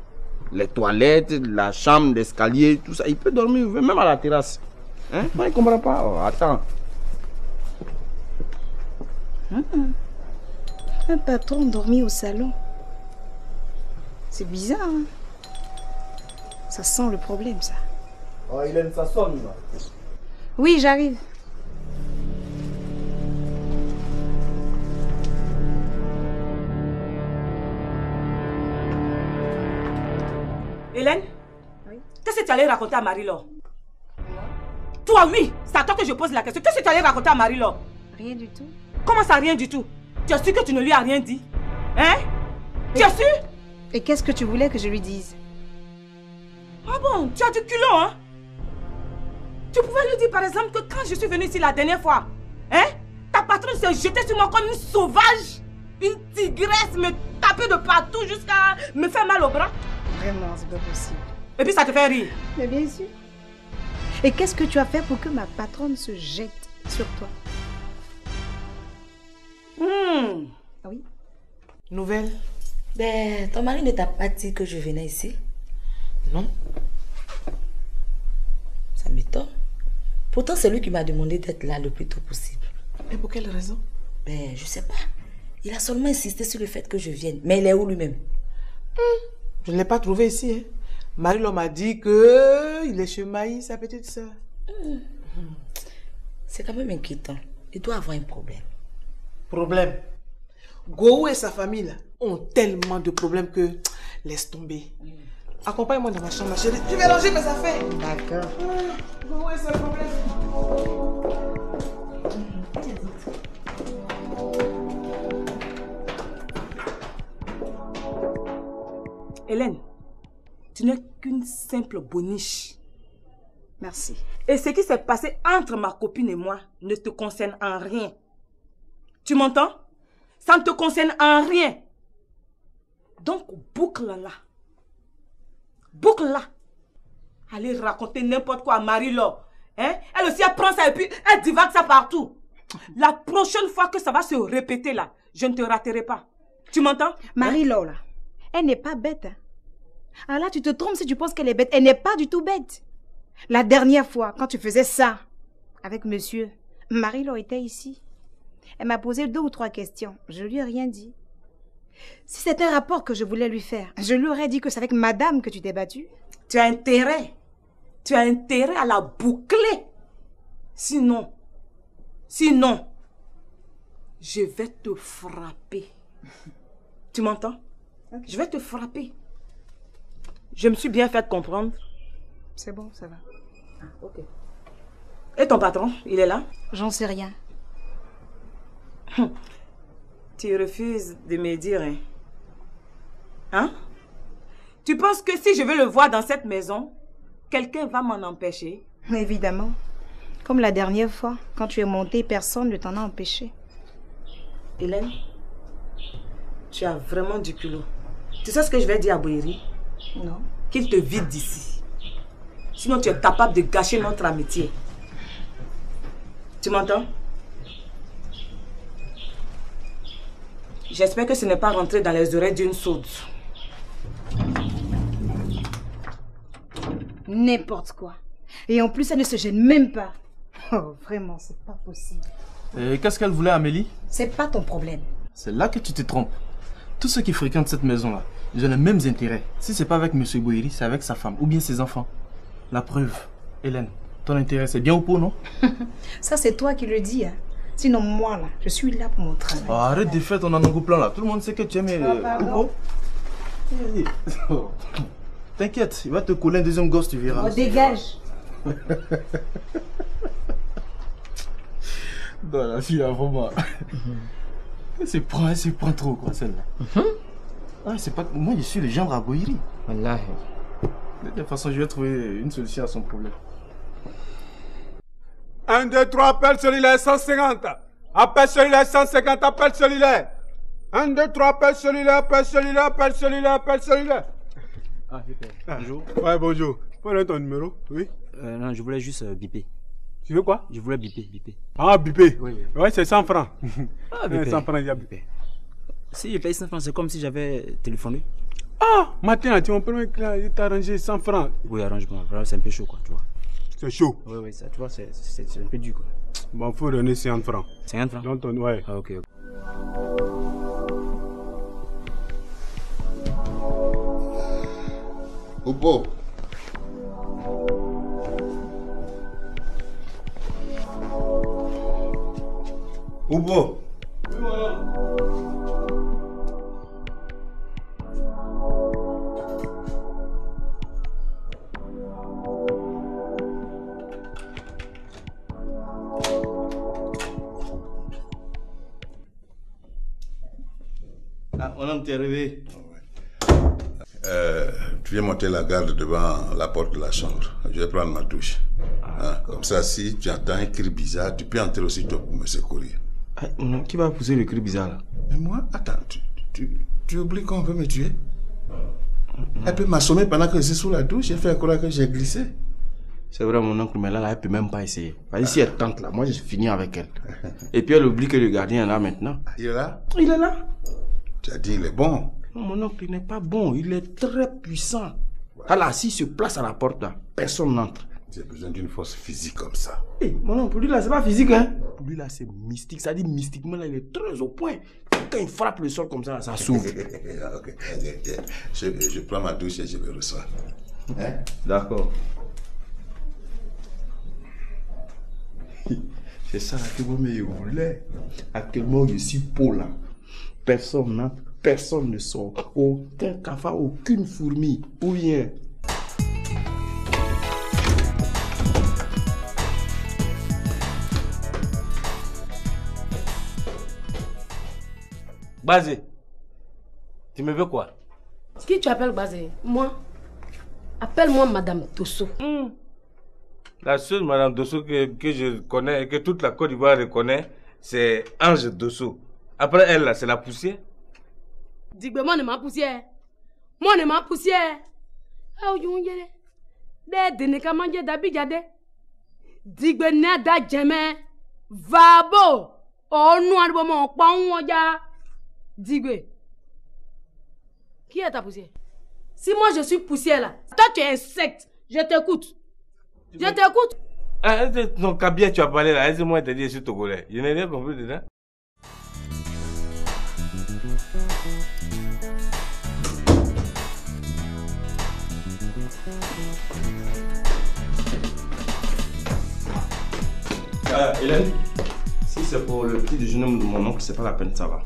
Les toilettes, la chambre, l'escalier, tout ça. Il peut dormir où il veut, même à la terrasse. Hein? Moi, il ne comprend pas. Oh, attends. Un patron dormi au salon. C'est bizarre, hein? Ça sent le problème, ça. Oh, Hélène, ça sonne, là. Oui, j'arrive. Hélène? Oui. Qu'est-ce que tu allais raconter à Marie-Laure? Toi, oui! C'est à toi que je pose la question. Qu'est-ce que tu allais raconter à Marie-Laure? Rien du tout. Comment ça, rien du tout? Tu es sûr que tu ne lui as rien dit? Hein? Tu es sûr? Et qu'est-ce que tu voulais que je lui dise? Ah bon? Tu as du culot, hein? Tu pouvais lui dire par exemple que quand je suis venue ici la dernière fois, hein? Ta patronne s'est jetée sur moi comme une sauvage, une tigresse, me taper de partout jusqu'à me faire mal au bras. Vraiment, c'est pas possible. Et puis ça te fait rire? Mais bien sûr. Et qu'est-ce que tu as fait pour que ma patronne se jette sur toi? Ah oui. Nouvelle? Ben, ton mari ne t'a pas dit que je venais ici? Non. Ça m'étonne. Pourtant, c'est lui qui m'a demandé d'être là le plus tôt possible. Et pour quelle raison? Ben, je sais pas. Il a seulement insisté sur le fait que je vienne. Mais il est où lui-même? Je ne l'ai pas trouvé ici. Hein. Marie-Laure m'a dit qu'il est chez Maï, sa petite soeur. C'est quand même inquiétant. il doit avoir un problème. Problème. Go et sa famille là, ont tellement de problèmes que laisse tomber. Accompagne-moi dans ma chambre, ma chérie. Je vais ranger mes affaires. D'accord. Go et sa problème. Hélène, tu n'es qu'une simple boniche. Merci. Et ce qui s'est passé entre ma copine et moi ne te concerne en rien. Tu m'entends? Ça ne te concerne en rien. Donc, boucle-la. Boucle-la. Allez raconter n'importe quoi à Marie-Laure. Hein? Elle aussi, elle prend ça et puis elle divague ça partout. La prochaine fois que ça va se répéter là, je ne te raterai pas. Tu m'entends? Marie-Laure, là, elle n'est pas bête. Hein? Alors là, tu te trompes si tu penses qu'elle est bête. Elle n'est pas du tout bête. La dernière fois, quand tu faisais ça avec monsieur, Marie-Laure était ici. Elle m'a posé 2 ou 3 questions. Je lui ai rien dit. Si c'était un rapport que je voulais lui faire, je lui aurais dit que c'est avec madame que tu t'es battue. Tu as intérêt. Tu as intérêt à la boucler. Sinon, je vais te frapper. Tu m'entends? Okay. Je vais te frapper. Je me suis bien fait comprendre. C'est bon, ça va. Ok. Et ton patron, il est là? J'en sais rien. Tu refuses de me dire, hein? Hein? Tu penses que si je veux le voir dans cette maison, quelqu'un va m'en empêcher? Évidemment. Comme la dernière fois, quand tu es montée, personne ne t'en a empêché. Hélène, tu as vraiment du culot. Tu sais ce que je vais dire à Boiri? Non. Qu'il te vide d'ici. Sinon, tu es capable de gâcher notre amitié. Tu m'entends? J'espère que ce n'est pas rentré dans les oreilles d'une sourde. N'importe quoi. Et en plus, elle ne se gêne même pas. Oh, vraiment, c'est pas possible. Et qu'est-ce qu'elle voulait, Amélie? C'est pas ton problème. C'est là que tu te trompes. Tous ceux qui fréquentent cette maison-là, ils ont les mêmes intérêts. Si c'est pas avec M. Boiri, c'est avec sa femme ou bien ses enfants. La preuve, Hélène, ton intérêt, c'est bien ou pas, non? Ça, c'est toi qui le dis, hein. Sinon, moi, là, je suis là pour mon travail. Oh, arrête de faire ton anango-plan, là. Tout le monde sait que tu aimes... Oh. T'inquiète, il va te coller un deuxième gosse, tu verras. Oh, dégage. Non, la fille, là, vraiment... Elle se prend trop, quoi, celle-là. Ah, c'est pas... Moi, je suis le gendre à Boiri. Wallah. De toute façon, je vais trouver une solution à son problème. 1, 2, 3, appel cellulaire 150. Appel cellulaire 150, appel cellulaire. 1, 2, 3, appel cellulaire, appel cellulaire, appel cellulaire, appel cellulaire. Ah, bonjour. Ouais, bonjour. Quel est ton numéro? Oui. Non, je voulais juste biper. Tu veux quoi? Je voulais biper. Ah, biper? Oui. Ouais, c'est 100 francs. Ah, biper. 100 francs, il y a biper. Si je paye 100 francs, c'est comme si j'avais téléphoné. Ah, maintenant, tu m'as permis que il t'a arrangé 100 francs. Oui, arrange-moi. C'est un peu chaud, quoi, tu vois. C'est chaud? Oui, ça, tu vois, c'est un peu dur, quoi. Bon, faut donner 50 francs. 50 francs? Donc, ouais. Ah, ok. Oupo. Oupo. Ah, mon homme, t'es arrivé. Tu viens monter la garde devant la porte de la chambre. Je vais prendre ma douche. Comme ça, si tu entends un cri bizarre, tu peux entrer aussitôt pour me secourir. Qui va pousser le cri bizarre là? Mais moi, attends, tu oublies qu'on veut me tuer? Elle peut m'assommer pendant que je suis sous la douche. J'ai fait croire que j'ai glissé. C'est vrai, mon oncle, mais là, elle peut même pas essayer. Vas-y, si elle tente là, moi je finis avec elle. Et puis elle oublie que le gardien est là maintenant. Il est là? Il est là. Tu as dit il est bon. Non, mon oncle, il n'est pas bon. Il est très puissant. Alors, s'il se place à la porte là, personne n'entre. J'ai besoin d'une force physique comme ça. Hey, mon oncle, pour lui là, c'est pas physique, hein. Pour lui là, c'est mystique. Ça dit mystiquement, là, il est très au point. Quand il frappe le sol comme ça, là, ça s'ouvre. Ok. Je prends ma douche et je le reçois. Hein? D'accord. C'est ça là que vous me voulez. Actuellement, je suis Paul là. Personne n'entre, personne ne sort. Aucun cafard, aucune fourmi. Ou rien. Basé, tu me veux quoi? Qui tu appelles Basé? Moi? Appelle-moi Madame Dosso. La seule Madame Dosso que je connais et que toute la Côte d'Ivoire reconnaît, c'est Ange Dosso. Après elle, là, c'est la poussière. Dis-moi, moi, ne m'a poussière. Moi, ne m'a poussière. Ah, you de ne ka manje d'abigade. Dis-moi, ne da jamais. Vabo. Oh, nous, on va m'en dis-moi. Qui est ta poussière? Si moi je suis poussière là, toi tu es insecte, je t'écoute. Je t'écoute. Ah, ton cabia tu as parlé là, laisse-moi te dire, je suis togolais. Je n'ai rien compris dedans. Hélène, si c'est pour le petit déjeuner de mon oncle, c'est pas la peine, ça va.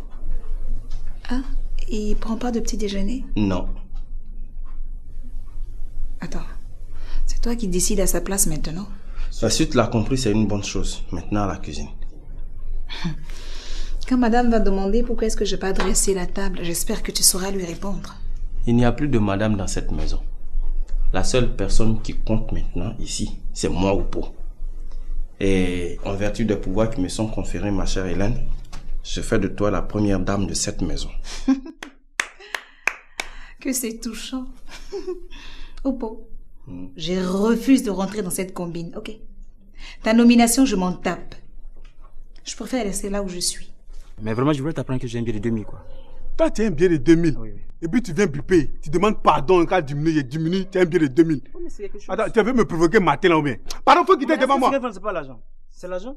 Ah, il prend pas de petit déjeuner? Non. Attends, c'est toi qui décides à sa place maintenant? Si tu l'as compris, c'est une bonne chose. Maintenant à la cuisine. Quand madame va demander pourquoi est-ce que je n'ai pas dressé la table, j'espère que tu sauras lui répondre. Il n'y a plus de madame dans cette maison. La seule personne qui compte maintenant ici, c'est moi ou Pau. Et en vertu des pouvoirs qui me sont conférés, ma chère Hélène, je fais de toi la première dame de cette maison. Que c'est touchant. Opo, je refuse de rentrer dans cette combine, ok? Ta nomination, je m'en tape. Je préfère rester là où je suis. Mais vraiment, je voulais t'apprendre que j'ai un billet de 2000, quoi. Toi, tu as un billet de 2000. Oui. Et puis tu viens biper. Tu demandes pardon quand tu diminue, tu as un billet de 2000. Oui, mais c'est quelque chose. Attends, tu veux me provoquer matin là ou bien? Pardon, faut quitter devant moi. C'est pas l'argent. C'est l'argent.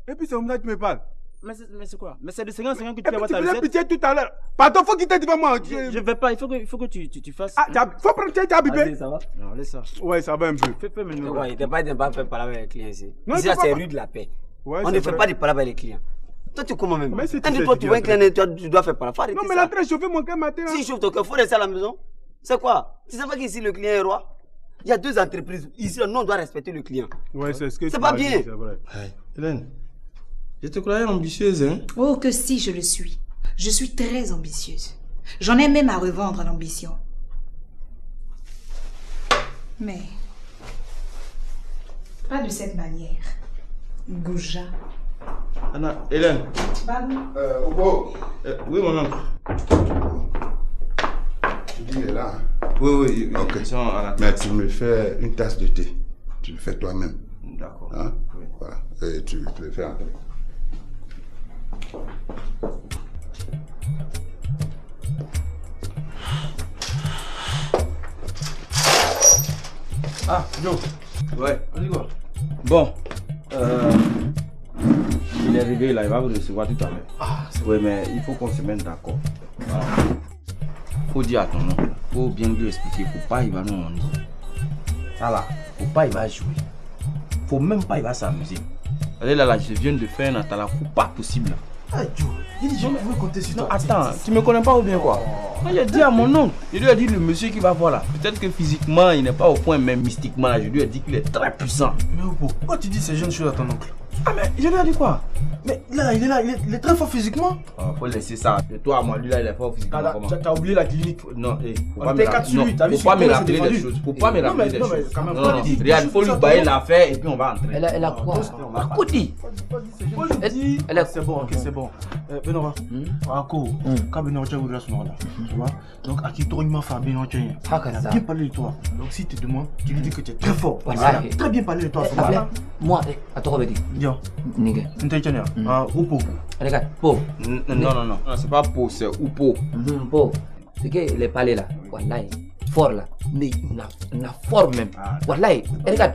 Et puis c'est comme ça que tu me parles. Mais c'est quoi? Mais c'est de 50-50 que tu vas voir ta recette. recette. Tu pitié tout à l'heure. Pardon, faut quitter devant moi. Je vais pas, il faut que tu fasses. Ah, faut prendre tes bibé. Ça va? Non, laisse ça. Ouais, ça va un peu. Fais le numéro. Ouais, il n'est pas faire parler avec les clients ici. Non, ici, c'est rue de la paix. Ouais, on ne fait pas de parler avec les clients. Toi, tu comment même? Mais c'est toi, tu vois un client, tu dois faire parler. Non, mais l'entrée, chauffer mon cœur matin. Si je chauffe ton cœur, il faut rester à la maison. C'est quoi? Tu sais pas qu'ici, le client est roi? Il y a deux entreprises. Ici, nous, on doit respecter le client. Ouais, c'est ce que c'est pas bien. C'est vrai. Hélène, je te croyais ambitieuse, hein? Oh, que si, je le suis. Je suis très ambitieuse. J'en ai même à revendre l'ambition. Mais pas de cette manière. Gouja. Anna, Hélène. Pardon? Obo. Oui, mon oncle. Tu dis, il est là. Hein? Oui. Ok. Mais tu me fais une tasse de thé. Tu le fais toi-même. D'accord. Hein? Oui. Voilà. Et tu le fais entrer. Ah, Joe. Ouais, on y va. Bon. Il est arrivé là, il va vous recevoir tout à l'heure. Ah, oui, mais il faut qu'on se mette d'accord. Voilà. Faut dire à ton oncle, faut bien lui expliquer, faut pas il va nous ennuyer. Ça là, faut pas il va jouer. Faut même pas il va s'amuser. Allez là, je viens de faire un atalakou pas possible. Ah, Joe, il dit je veux compter sur toi. Non, attends, tu me connais pas ou bien quoi? Moi j'ai dit à mon oncle, je lui ai dit le monsieur qui va voir là. Peut-être que physiquement il n'est pas au point, mais mystiquement là, je lui ai dit qu'il est très puissant. Mais pourquoi tu dis ces jeunes choses à ton oncle? Ah mais je lui ai dit quoi? Mais là, il est très fort physiquement. Ah, faut laisser ça. De toi à moi, lui là, il est fort physiquement. T'as oublié la clinique. Non, faut pas me rappeler des choses. Faut pas me rappeler des choses. Non, regarde, faut lui bailler l'affaire et puis on va entrer. Elle a quoi? Écoutez. C'est bon, ok, c'est bon. Benora, Ako, quand Benora tu as ce nom-là, tu vois? Donc, à qui toi, il m'a fait Benora, il a bien parlé de toi. Donc, si tu te demandes, tu lui dis que tu es très fort. Il a très bien parlé de toi. Moi, attends, on va dire. Bien. Nigga. Upo. Regarde, Po. Non, c'est pas Po, c'est Upo. Po. C'est que les palais là, wallahi, fort là, mais il a fort même. Wallahi, regarde,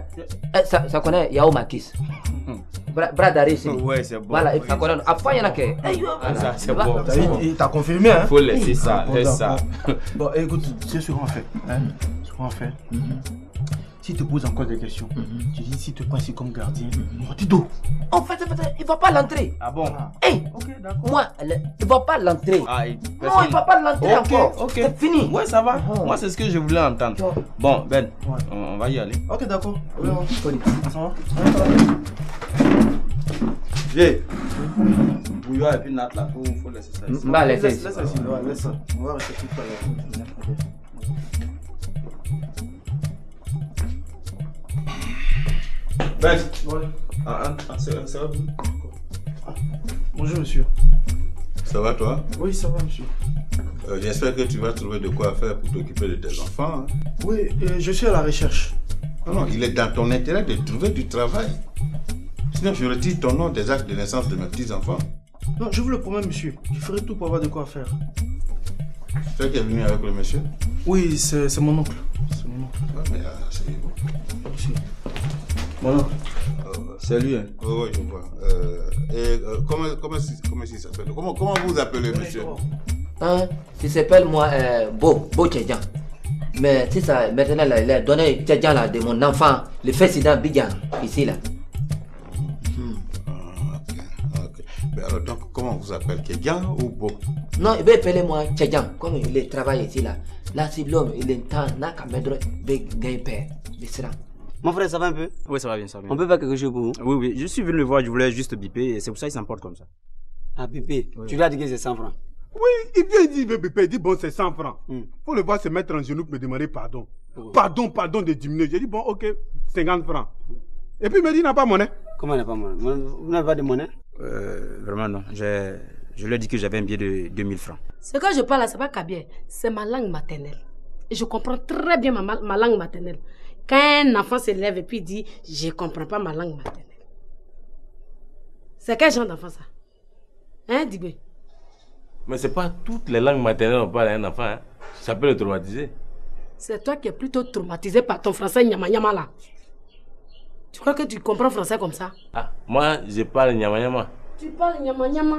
ça connaît Yao Makis. Bradari, c'est. Ouais, c'est bon. Voilà, ça connaît. Après, il y en a que. Ça, c'est bon. Il t'a confirmé, hein? Faut laisser ça, laisse ça. Bon, écoute, c'est ce qu'on fait. Ce qu'on fait. S'il te pose encore des questions, tu dis s'il te prend ici comme gardien, Mortido. En fait, il va pas l'entrer. Ah bon? Hey, moi, il va pas l'entrer. Ah, non, il va pas l'entrer encore. Ok, c'est fini. Ouais, ça va. Moi, c'est ce que je voulais entendre. Bon, Ben, on va y aller. Ok, d'accord. Ça va? Viens. Bouillon et puis Nat là, faut laisser ça ici. Bah, laisse ça ici. Ouais, laisse ça. On va rester tout à l'heure. Ben, ouais. Ça va? Bonjour, monsieur. Ça va, toi? Oui, ça va, monsieur. J'espère que tu vas trouver de quoi faire pour t'occuper de tes enfants. Hein? Oui, je suis à la recherche. Non, il est dans ton intérêt de trouver du travail. Sinon, je retire ton nom des actes de naissance de mes petits-enfants. Non, je vous le promets, monsieur. Je ferai tout pour avoir de quoi faire. C'est toi qui es venu avec le monsieur? Oui, c'est mon oncle. C'est mon oncle. Ah, mais asseyez-vous. Merci. Mon oncle. C'est lui, hein? Oui, je vois. Comment il s'appelle? Comment vous appelez, monsieur? Hein? Il s'appelle moi Beau Tchadjan. Mais c'est ça, maintenant, il a donné Tchadjan là de mon enfant, le président Bidjan, ici là. Ok. Mais alors, donc, comment on vous appelle? Tchadjan ou Beau? Non, il veut appeler moi Tchadjan, comme il travaille ici là. Là, si l'homme, il entend, n'a qu'à mettre des pères. Mon frère, ça va un peu? Oui, ça va bien, ça va bien. On peut faire quelque chose pour vous? Oui, je suis venu le voir, je voulais juste biper et c'est pour ça qu'il s'emporte comme ça. Ah, biper? Oui. Tu lui as dit que c'est 100 francs? Oui, il vient, il veut biper, il dit bon, c'est 100 francs. Faut le voir se mettre en genoux pour me demander pardon. Pardon de diminuer. J'ai dit bon, ok, 50 francs. Et puis il me dit il n'a pas monnaie. Comment il n'a pas monnaie? Vous n'avez pas de monnaie? Vraiment non, je lui ai dit que j'avais un billet de 2000 francs. Ce que je parle là, c'est pas Kabien, c'est ma langue maternelle. Et je comprends très bien ma langue maternelle. Quand un enfant se lève et puis dit « Je ne comprends pas ma langue maternelle ». C'est quel genre d'enfant ça? Hein, Digbe? Mais c'est pas toutes les langues maternelles on parle à un enfant. Hein. Ça peut le traumatiser. C'est toi qui es plutôt traumatisé par ton français nyama nyama là. Tu crois que tu comprends français comme ça? Ah, moi je parle nyama nyama. Tu parles nyama nyama?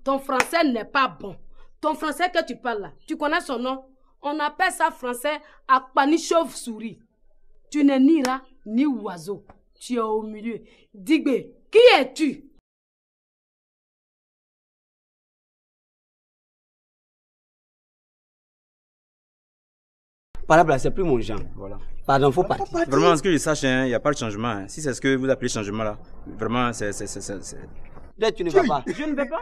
Ton français n'est pas bon. Ton français que tu parles là, tu connais son nom? On appelle ça français Akpani chauve-souris. Tu n'es ni rat, ni oiseau. Tu es au milieu. Digbe, qui es-tu? Par là, c'est plus mon genre. Voilà. Pardon, faut partir. Vraiment, ce que je sache, il n'y a pas de changement. Hein. Si c'est ce que vous appelez changement là, vraiment, c'est... Là, tu ne vas pas. Je ne vais pas.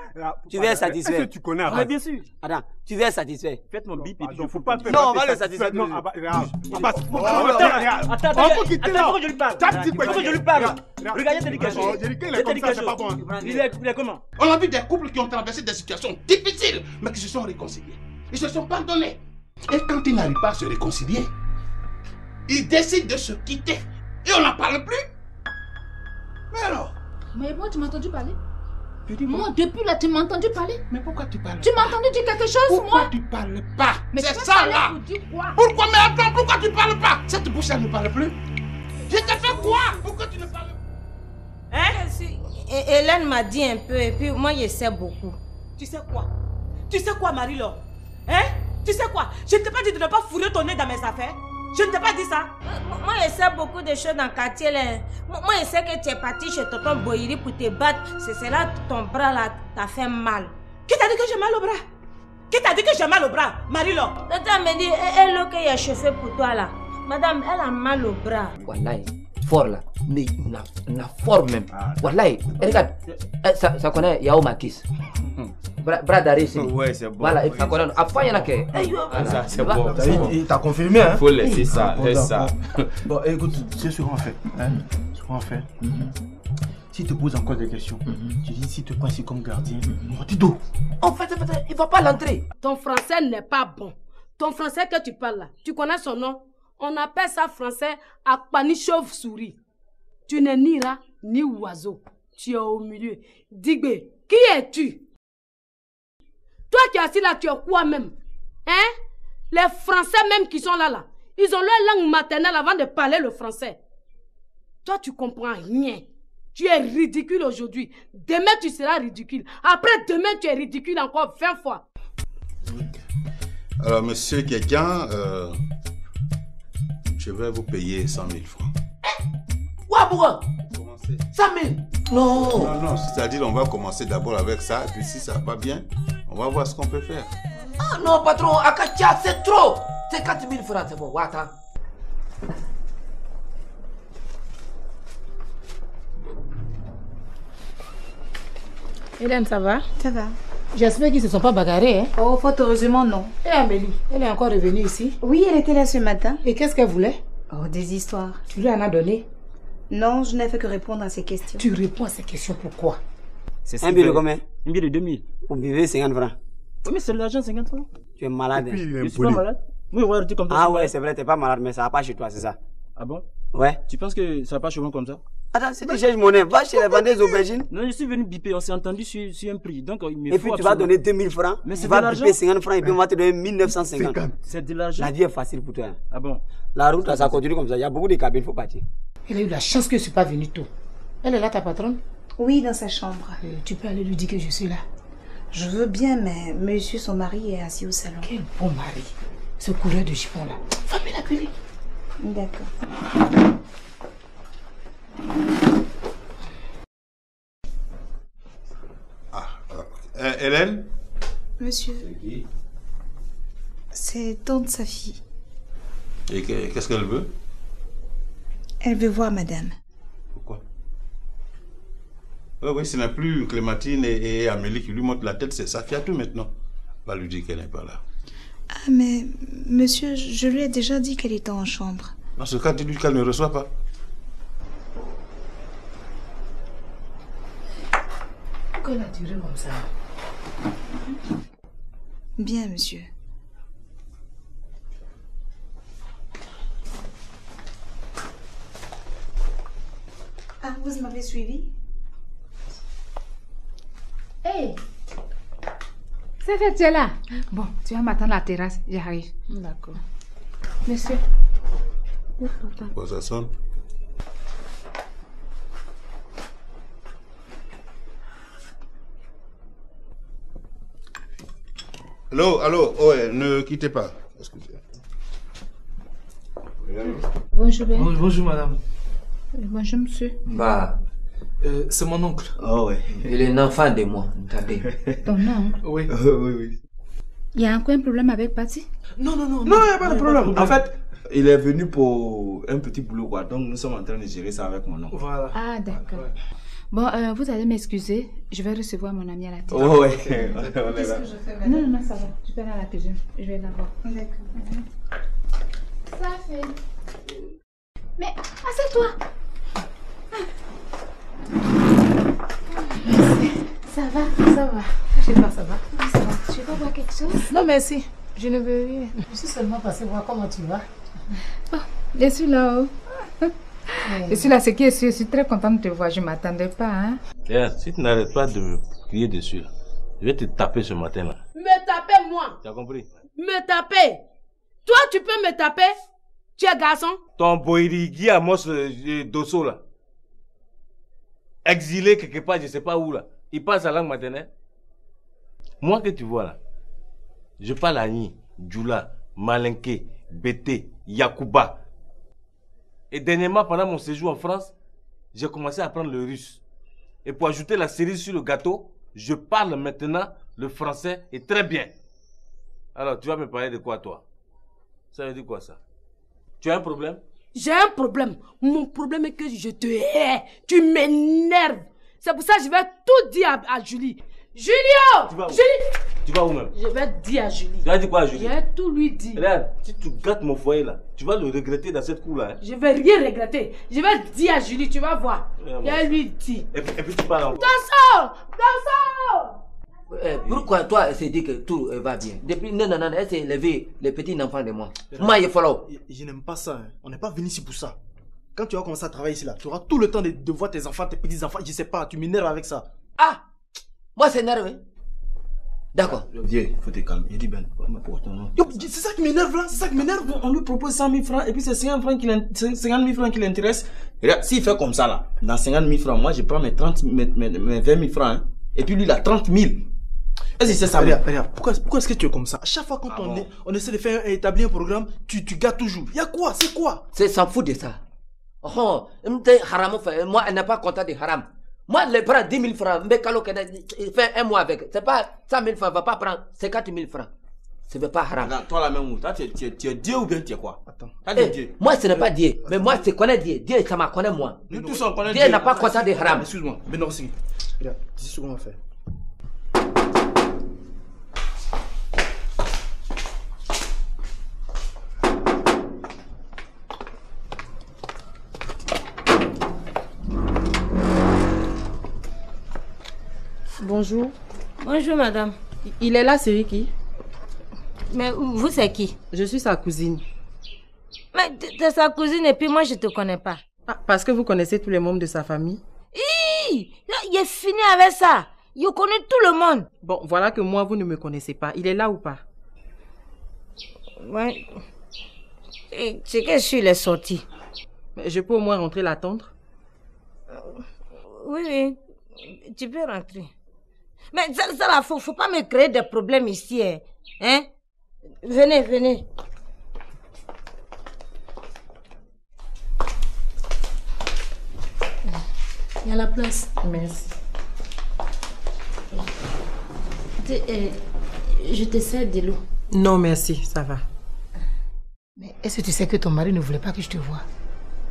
Tu veux être satisfait. Est-ce que tu connais? Mais bien sûr. Attends, tu veux être satisfait. Faites mon bip et puis il faut pas faire. Non, on va le satisfaire. Non, attends, je lui parle. Je lui parle. Regardez, t'as dit quelque chose. Il est comment? On a vu des couples qui ont traversé des situations difficiles, mais qui se sont réconciliés. Ils se sont pardonnés. Et quand ils n'arrivent pas à se réconcilier, ils décident de se quitter. Et on n'en parle plus. Mais alors? Mais moi, tu m'as entendu parler? Moi, depuis là, tu m'as entendu parler? Mais pourquoi tu parles? Tu m'as entendu dire quelque chose, pourquoi moi? Pourquoi tu parles pas? Mais c'est ça là! Pourquoi? Mais attends, pourquoi tu parles pas? Cette bouche, elle ne parle plus. Je t'ai fait quoi? Pourquoi tu ne parles pas? Hein? Hélène m'a dit un peu et puis moi, je sais beaucoup. Tu sais quoi? Tu sais quoi, Marie-Laure? Hein? Tu sais quoi? Je ne t'ai pas dit de ne pas fourrer ton nez dans mes affaires. Je ne t'ai pas dit ça. Moi, je sais beaucoup de choses dans le quartier. Là. Moi, je sais que tu es parti chez tonton Boyiri pour te battre. C'est là que ton bras là t'a fait mal. Qui t'a dit que j'ai mal au bras? Qui t'a dit que j'ai mal au bras, Marie-Laure? Tata me dit, elle qu'il a chauffé pour toi là. Madame, elle a mal au bras. Wallahi, fort là. Mais il a fort même. Wallahi, regarde, ça connaît Yao Makis. Bras d'arrêt ici. Ouais, c'est bon. Voilà, ça connaît. Après, il y en a que. Ça, c'est bon. Il t'a confirmé, hein? Faut laisser ça, laisse ça. Bon, écoute, c'est ce qu'on fait. Hein? Ce qu'on fait. S'il te pose encore des questions, tu dis s'il te prend ici comme gardien, Mortido. En fait, il va pas l'entrer. Ton français n'est pas bon. Ton français que tu parles là, tu connais son nom? On appelle ça français Akpani chauve-souris. Tu n'es ni rat, ni oiseau. Tu es au milieu. Digbe, qui es-tu? Toi qui es assis là, tu es quoi même? Hein? Les Français même qui sont là, ils ont leur langue maternelle avant de parler le français. Toi, tu comprends rien. Tu es ridicule aujourd'hui. Demain, tu seras ridicule. Après demain, tu es ridicule encore 20 fois. Alors, monsieur Kékian, je Je vais vous payer 100 000 francs. Ouais, pourquoi 100 000? Non. Non, c'est-à-dire on va commencer d'abord avec ça, et puis si ça va bien, on va voir ce qu'on peut faire. Ah non, patron, Akacha, c'est trop. 50 000 francs, c'est bon. Attends. Hélène, ça va? Ça va. J'espère qu'ils ne se sont pas bagarrés. Hein? Oh, fort heureusement, non. Et Amélie, elle est encore revenue ici? Oui, elle était là ce matin. Et qu'est-ce qu'elle voulait? Oh, des histoires. Tu lui en as donné? Non, je n'ai fait que répondre à ses questions. Tu réponds à ces questions pourquoi? C'est un billet de combien? Un billet de 2000. Pour vivre 50 francs. Oui, mais c'est de l'argent, 50 francs. Tu es malade. Et puis, je suis pas malade. Oui, ouais, tu comme ça. Ah ouais, c'est vrai, t'es pas malade, mais ça va pas chez toi, c'est ça? Ah bon? Ouais. Tu penses que ça va pas chez moi comme ça? Attends, si tu cherches monnaie, va chez les vendeuses aubergines. Non, je suis venu biper, on s'est entendu sur un prix. Donc, il me et faut puis tu vas donner 2000 francs, mais tu vas biper 50 francs et puis on va te donner 1950. C'est de l'argent. La vie est facile pour toi. Ah bon? La route, là, ça continue comme ça. Il y a beaucoup de cabines, il faut partir. Elle a eu la chance que je ne suis pas venue tôt. Elle est là, ta patronne? Oui, dans sa chambre. Tu peux aller lui dire que je suis là. Je veux bien, mais monsieur, son mari, est assis au salon. Quel bon mari. Ce coureur de chiffon là. Va me l'appeler. D'accord. Hélène? Monsieur. C'est tante sa fille. Et qu'est-ce qu'elle veut? Elle veut voir madame. Pourquoi? Oui, ce n'est plus Clémentine et Amélie qui lui montent la tête, c'est Safiatou maintenant. Va lui dire qu'elle n'est pas là. Ah, mais monsieur, je lui ai déjà dit qu'elle était en chambre. Dans ce cas, dis-lui qu'elle ne reçoit pas. Pourquoi elle a duré comme ça? Bien, monsieur. Ah, vous m'avez suivi? Hey! C'est fait, tu es là? Bon, tu vas m'attendre à la terrasse, j'arrive. D'accord. Monsieur. Bon, ça sonne. Allô, ouais, ne quittez pas. Excusez. Bonjour, bien. Bonjour, madame. Bonjour, monsieur. Bah. C'est mon oncle. Oh, ouais. Il est un enfant de moi. Ton nom? Oui. Oui. Il y a encore un problème avec Patty? Non, il n'y a pas de problème. En fait, il est venu pour un petit boulot, quoi. Donc, nous sommes en train de gérer ça avec mon oncle. Voilà. Ah, d'accord. Bon, vous allez m'excuser. Je vais recevoir mon ami à la télé. Oh, ouais. Qu'est-ce que je fais maintenant? Non, ça va. Tu peux aller à la cuisine. Je vais la voir. D'accord. Ça fait. Mais, assieds-toi. Ça va? Je sais pas, ça va? Ça va. Tu veux boire quelque chose? Non, merci. Je ne veux rien. Je suis seulement passée voir comment tu vas. Bon, je suis là-haut. Je suis là, ce qui est sûr. Je suis très contente de te voir. Je ne m'attendais pas. Hein? Yeah, si tu n'arrêtes pas de me crier dessus, là, je vais te taper ce matin-là. Me taper, moi? Tu as compris? Me taper? Toi, tu peux me taper? Tu es garçon? Ton boirigui à Mos Dosso, là. Exilé quelque part, je ne sais pas où, là. Il parle sa langue maternelle. Moi que tu vois, là, je parle Agni, Djoula, Malinké, Bété, Yakuba. Et dernièrement, pendant mon séjour en France, j'ai commencé à apprendre le russe. Et pour ajouter la cerise sur le gâteau, je parle maintenant le français et très bien. Alors, tu vas me parler de quoi, toi? Ça veut dire quoi, ça? Tu as un problème? J'ai un problème. Mon problème est que je te hais. Tu m'énerves. C'est pour ça que je vais tout dire à Julie. Julio! Tu vas où? Julie! Tu vas où même? Je vais dire à Julie. Tu vas dire quoi à Julie? Je vais tout lui dire. Regarde, si tu gâtes mon foyer là, tu vas le regretter dans cette cour là. Hein? Je vais rien regretter. Je vais dire à Julie, tu vas voir. Ouais, Je vais lui dire. Et puis tu parles encore. Dansons! Pourquoi toi, c'est dit que tout va bien? Depuis, non, elle s'est élevée les petits enfants de moi. Moi, il faut là. Je n'aime pas ça. Hein. On n'est pas venu ici pour ça. Quand tu vas commencer à travailler ici, là, tu auras tout le temps de voir tes enfants, tes petits-enfants. Je sais pas, tu m'énerves avec ça. Ah! Moi, c'est énervé. D'accord. Viens, il faut te calmer. Il dit ben, pour ton nom. C'est ça qui m'énerve là, c'est ça qui m'énerve. On lui propose 100 000 francs et puis c'est 50 000 francs qui l'intéresse. Regarde, s'il fait comme ça là, dans 50 000 francs, moi je prends mes 20 000 francs. Hein, et puis lui, il a 30 000. Est-ce que c'est ça? Regarde, pourquoi est-ce que tu es comme ça? À chaque fois quand on essaie de établir un programme, tu gâtes toujours. Il y a quoi? C'est quoi? C'est s'en fout de ça. Oh, moi, elle n'est pas contente de haram. Moi, elle prend 10 000 francs. Il fait un mois avec. C'est pas 100 000 francs, elle ne va pas prendre 50 000 francs. Ce n'est pas haram. Attends, toi, la même où? Toi, tu es Dieu ou bien tu es quoi? Attends. Dieu. Moi, ce n'est pas Dieu. Mais moi, je connais Dieu. Dieu, ça m'a connaît moi. Nous tous, on connaît Dieu. Dieu n'a pas content de haram. Excuse-moi, Beno, aussi. Regarde, 10 secondes à faire. Bonjour. Bonjour, madame. Il est là, c'est qui? Mais vous, c'est qui? Je suis sa cousine. Mais t'es sa cousine et puis moi, je te connais pas. Ah, parce que vous connaissez tous les membres de sa famille? Il est fini avec ça. Il connaît tout le monde. Bon, voilà que moi, vous ne me connaissez pas. Il est là ou pas? Ouais. C'est que je suis les sorties. Mais je peux au moins rentrer l'attendre? Oui. Tu peux rentrer. Mais ça là, faut pas me créer des problèmes ici, hein? Venez. Il y a la place. Merci. Je te sers de l'eau. Non, merci, ça va. Mais est-ce que tu sais que ton mari ne voulait pas que je te voie?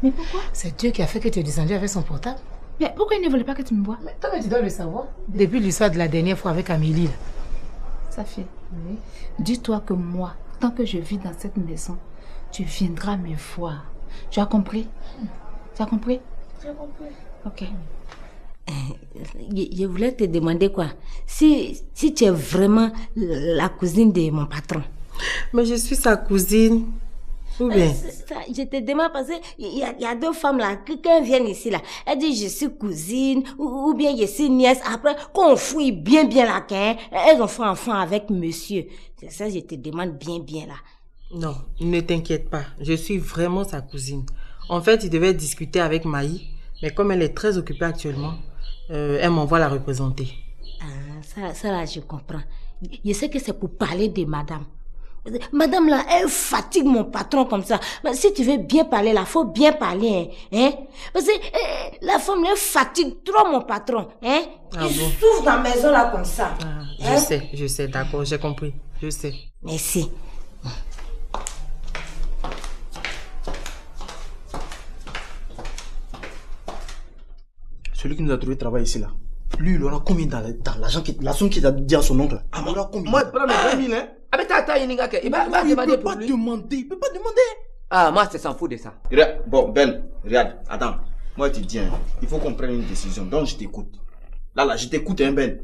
Mais pourquoi? C'est Dieu qui a fait que tu es descendu avec son portable. Mais pourquoi il ne voulait pas que tu me vois? Mais toi, tu dois le savoir. Depuis l'histoire de la dernière fois avec Amélie, là. Ça fait. Oui. Dis-toi que moi, tant que je vis dans cette maison, tu viendras me voir. Tu as compris? Tu as compris? J'ai compris. Ok. Je voulais te demander quoi? Si tu es vraiment la cousine de mon patron. Mais je suis sa cousine. Ou bien? Je te demande parce qu'il y a deux femmes là, quelqu'un vient ici là. Elle dit je suis cousine ou bien je suis nièce. Après, qu'on fouille bien la quin, elles ont fait enfant avec monsieur. C'est ça, je te demande bien là. Non, ne t'inquiète pas. Je suis vraiment sa cousine. En fait, il devait discuter avec Maï, mais comme elle est très occupée actuellement, elle m'envoie la représenter. Ah, ça là, je comprends. Je sais que c'est pour parler de madame. Madame là, elle fatigue mon patron comme ça. Mais si tu veux bien parler là, faut bien parler, hein? Parce que la femme elle fatigue trop mon patron, hein? Il souffre dans la maison là comme ça. Je sais, d'accord, j'ai compris, je sais. Merci. Celui qui nous a trouvé travail ici là, lui il aura combien dans l'argent, la somme qu'il a dit à son oncle? Il aura combien? Moi, il prend mes 20 000, hein? Il peut pas demander. Ah, moi, c'est s'en fout de ça. Bon, Ben, regarde, attends. Moi, je te dis, il faut qu'on prenne une décision. Donc, je t'écoute. Là, je t'écoute, hein, Ben.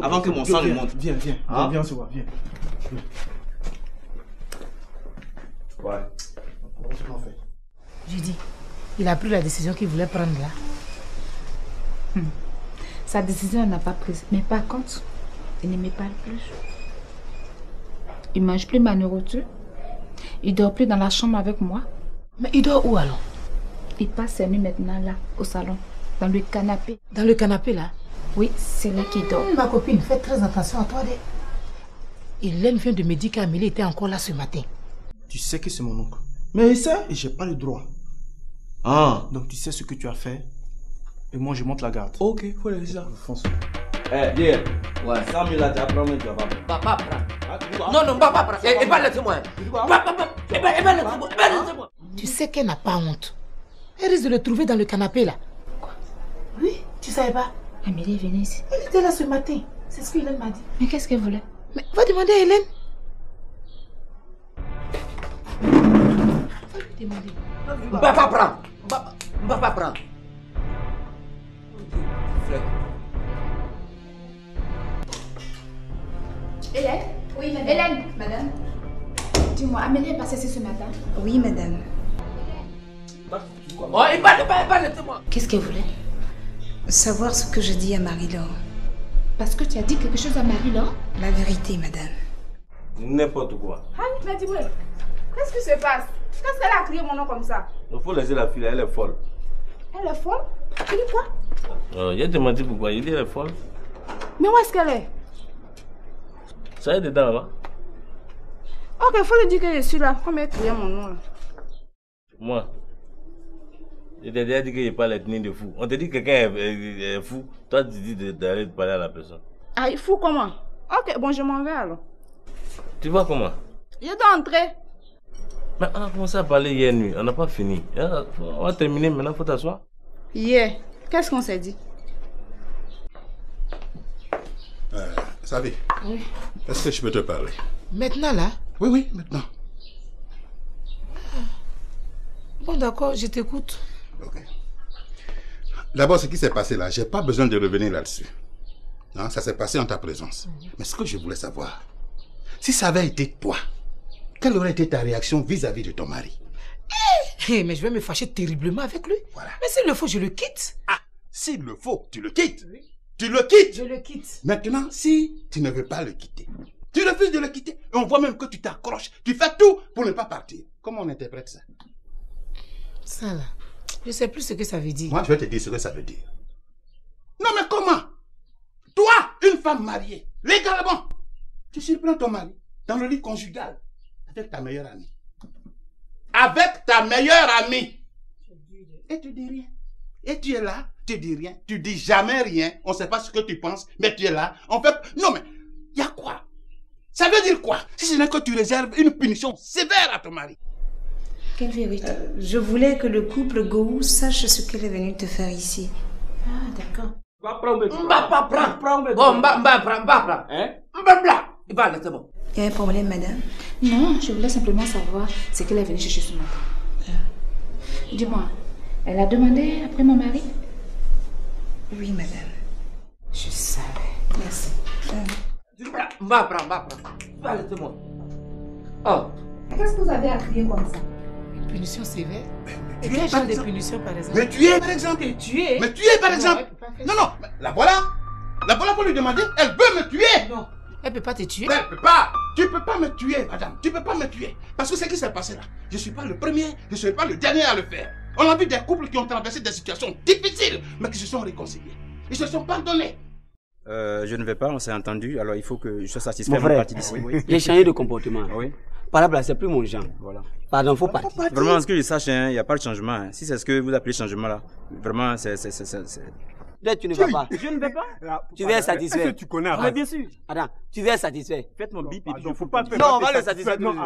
Avant que mon sang ne monte. Viens, on se voit, viens. Ouais. Qu'est-ce qu'on fait? Je dis, il a pris la décision qu'il voulait prendre là. Sa décision, elle n'a pas prise. Mais par contre, il ne me parle plus. Il mange plus ma nourriture. Il dort plus dans la chambre avec moi. Mais il dort où alors? Il passe ses nuits maintenant là, au salon, dans le canapé. Dans le canapé là? Oui, c'est là qu'il dort. Ma copine, fais très attention à toi. Hélène vient de me dire qu'Amélie était encore là ce matin. Tu sais que c'est mon oncle. Mais il sait, et j'ai pas le droit. Ah. Donc tu sais ce que tu as fait. Et moi je monte la garde. Ok, faut aller là. Fonce. Dis, ouais, 100 000 là, tu apprends, mais tu vas pas. Papa prend. Non, papa prend. Et pas laissez-moi. Laissez-moi. Tu sais qu'elle n'a pas honte. Elle risque de le trouver dans le canapé là. Quoi? Oui, tu savais pas? Amélie est venue ici. Elle était là ce matin. C'est ce qu'Hélène m'a dit. Mais qu'est-ce qu'elle voulait? Mais va demander à Hélène. Va lui demander. Papa prend. Hélène? Oui, madame. Hélène, madame. Dis-moi, Amélie est passée ici ce matin? Oui, madame. Oh, il parle, laissez-moi. Qu'est-ce qu'elle voulait? Savoir ce que je dis à Marie-Laure. Parce que tu as dit quelque chose à Marie-Laure? La vérité, madame. N'importe quoi. Mais dis-moi, qu'est-ce qui se passe? Qu'est-ce qu'elle a crié mon nom comme ça? Il faut laisser la fille, elle est folle. Elle est folle? Tu dis quoi? Il a demandé pourquoi, il dit elle est folle. Mais où est-ce qu'elle est? Ça y est dedans là-bas. Ok, il faut lui dire que je suis là. Faut m'écrire mon nom là. Moi, je t'ai déjà dit que je parle l'ethnie de fou. On te dit que quelqu'un est fou. Toi, tu dis d'aller parler à la personne. Ah, fou comment? Ok, bon, je m'en vais alors. Tu vois comment? Je dois entrer. Mais on a commencé à parler hier nuit. On n'a pas fini. On va terminer maintenant. Faut t'asseoir. Hier, qu'est-ce qu'on s'est dit? Savi. Oui. Est-ce que je peux te parler? Maintenant là? Oui, maintenant. Bon, d'accord, je t'écoute. Ok. D'abord, ce qui s'est passé là, j'ai pas besoin de revenir là-dessus. Hein, ça s'est passé en ta présence. Mais ce que je voulais savoir, si ça avait été toi, quelle aurait été ta réaction vis-à-vis de ton mari? Mais je vais me fâcher terriblement avec lui. Voilà. Mais s'il le faut, je le quitte. Ah, s'il le faut, tu le quittes. Oui. Tu le quittes. Je le quitte. Maintenant, si tu ne veux pas le quitter, tu refuses de le quitter. Et on voit même que tu t'accroches. Tu fais tout pour ne pas partir. Comment on interprète ça? Ça là, je sais plus ce que ça veut dire. Moi, je vais te dire ce que ça veut dire. Non, mais comment? Toi, une femme mariée, légalement, tu surprends ton mari dans le lit conjugal avec ta meilleure amie. Avec ta meilleure amie. Et tu dis rien. Et tu es là, tu dis rien. Tu dis jamais rien. On ne sait pas ce que tu penses, mais tu es là. En fait, non mais, il y a quoi? Ça veut dire quoi? Si ce n'est que tu réserves une punition sévère à ton mari. Quelle vérité? Je voulais que le couple Gou sache ce qu'elle est venue te faire ici. Ah, d'accord. Il y a un problème, madame? Non, je voulais simplement savoir ce qu'elle est venue chercher ce matin. Dis-moi, elle a demandé après mon mari? Oui, madame. Je savais. Merci. Laissez-moi. Oh. Qu'est-ce que vous avez à crier comme ça? Une punition sévère? Et Tu es, quel par genre de exemple. punition par exemple? Mais tu es, par exemple. Tu es? Mais tu es, par exemple. Non, non, mais la voilà. La voilà pour lui demander. Elle veut me tuer. Non. Elle peut pas te tuer. Elle peut pas. Tu peux pas me tuer, madame. Tu peux pas me tuer. Parce que ce qui s'est passé là, je suis pas le premier, je suis pas le dernier à le faire. On a vu des couples qui ont traversé des situations difficiles, mais qui se sont réconciliés. Ils se sont pardonnés. Je ne vais pas, on s'est entendu, alors il faut que je sois satisfait Mon de ma frère, partie d'ici. Oui. j'ai changé de comportement. Oui. Par là, c'est plus mon genre. Voilà. Pardon, faut partir. Vraiment, à ce que je sache, il n'y a pas de changement. Hein. Si c'est ce que vous appelez changement là, vraiment, c'est... Peut-être tu ne vas pas. Je ne vais pas. Tu veux être satisfait. Est-ce que tu connais Mais bien sûr. Attends, tu veux être satisfait. Faites mon bip et puis je faut pas Non, on va le satisfaire. Non, toujours.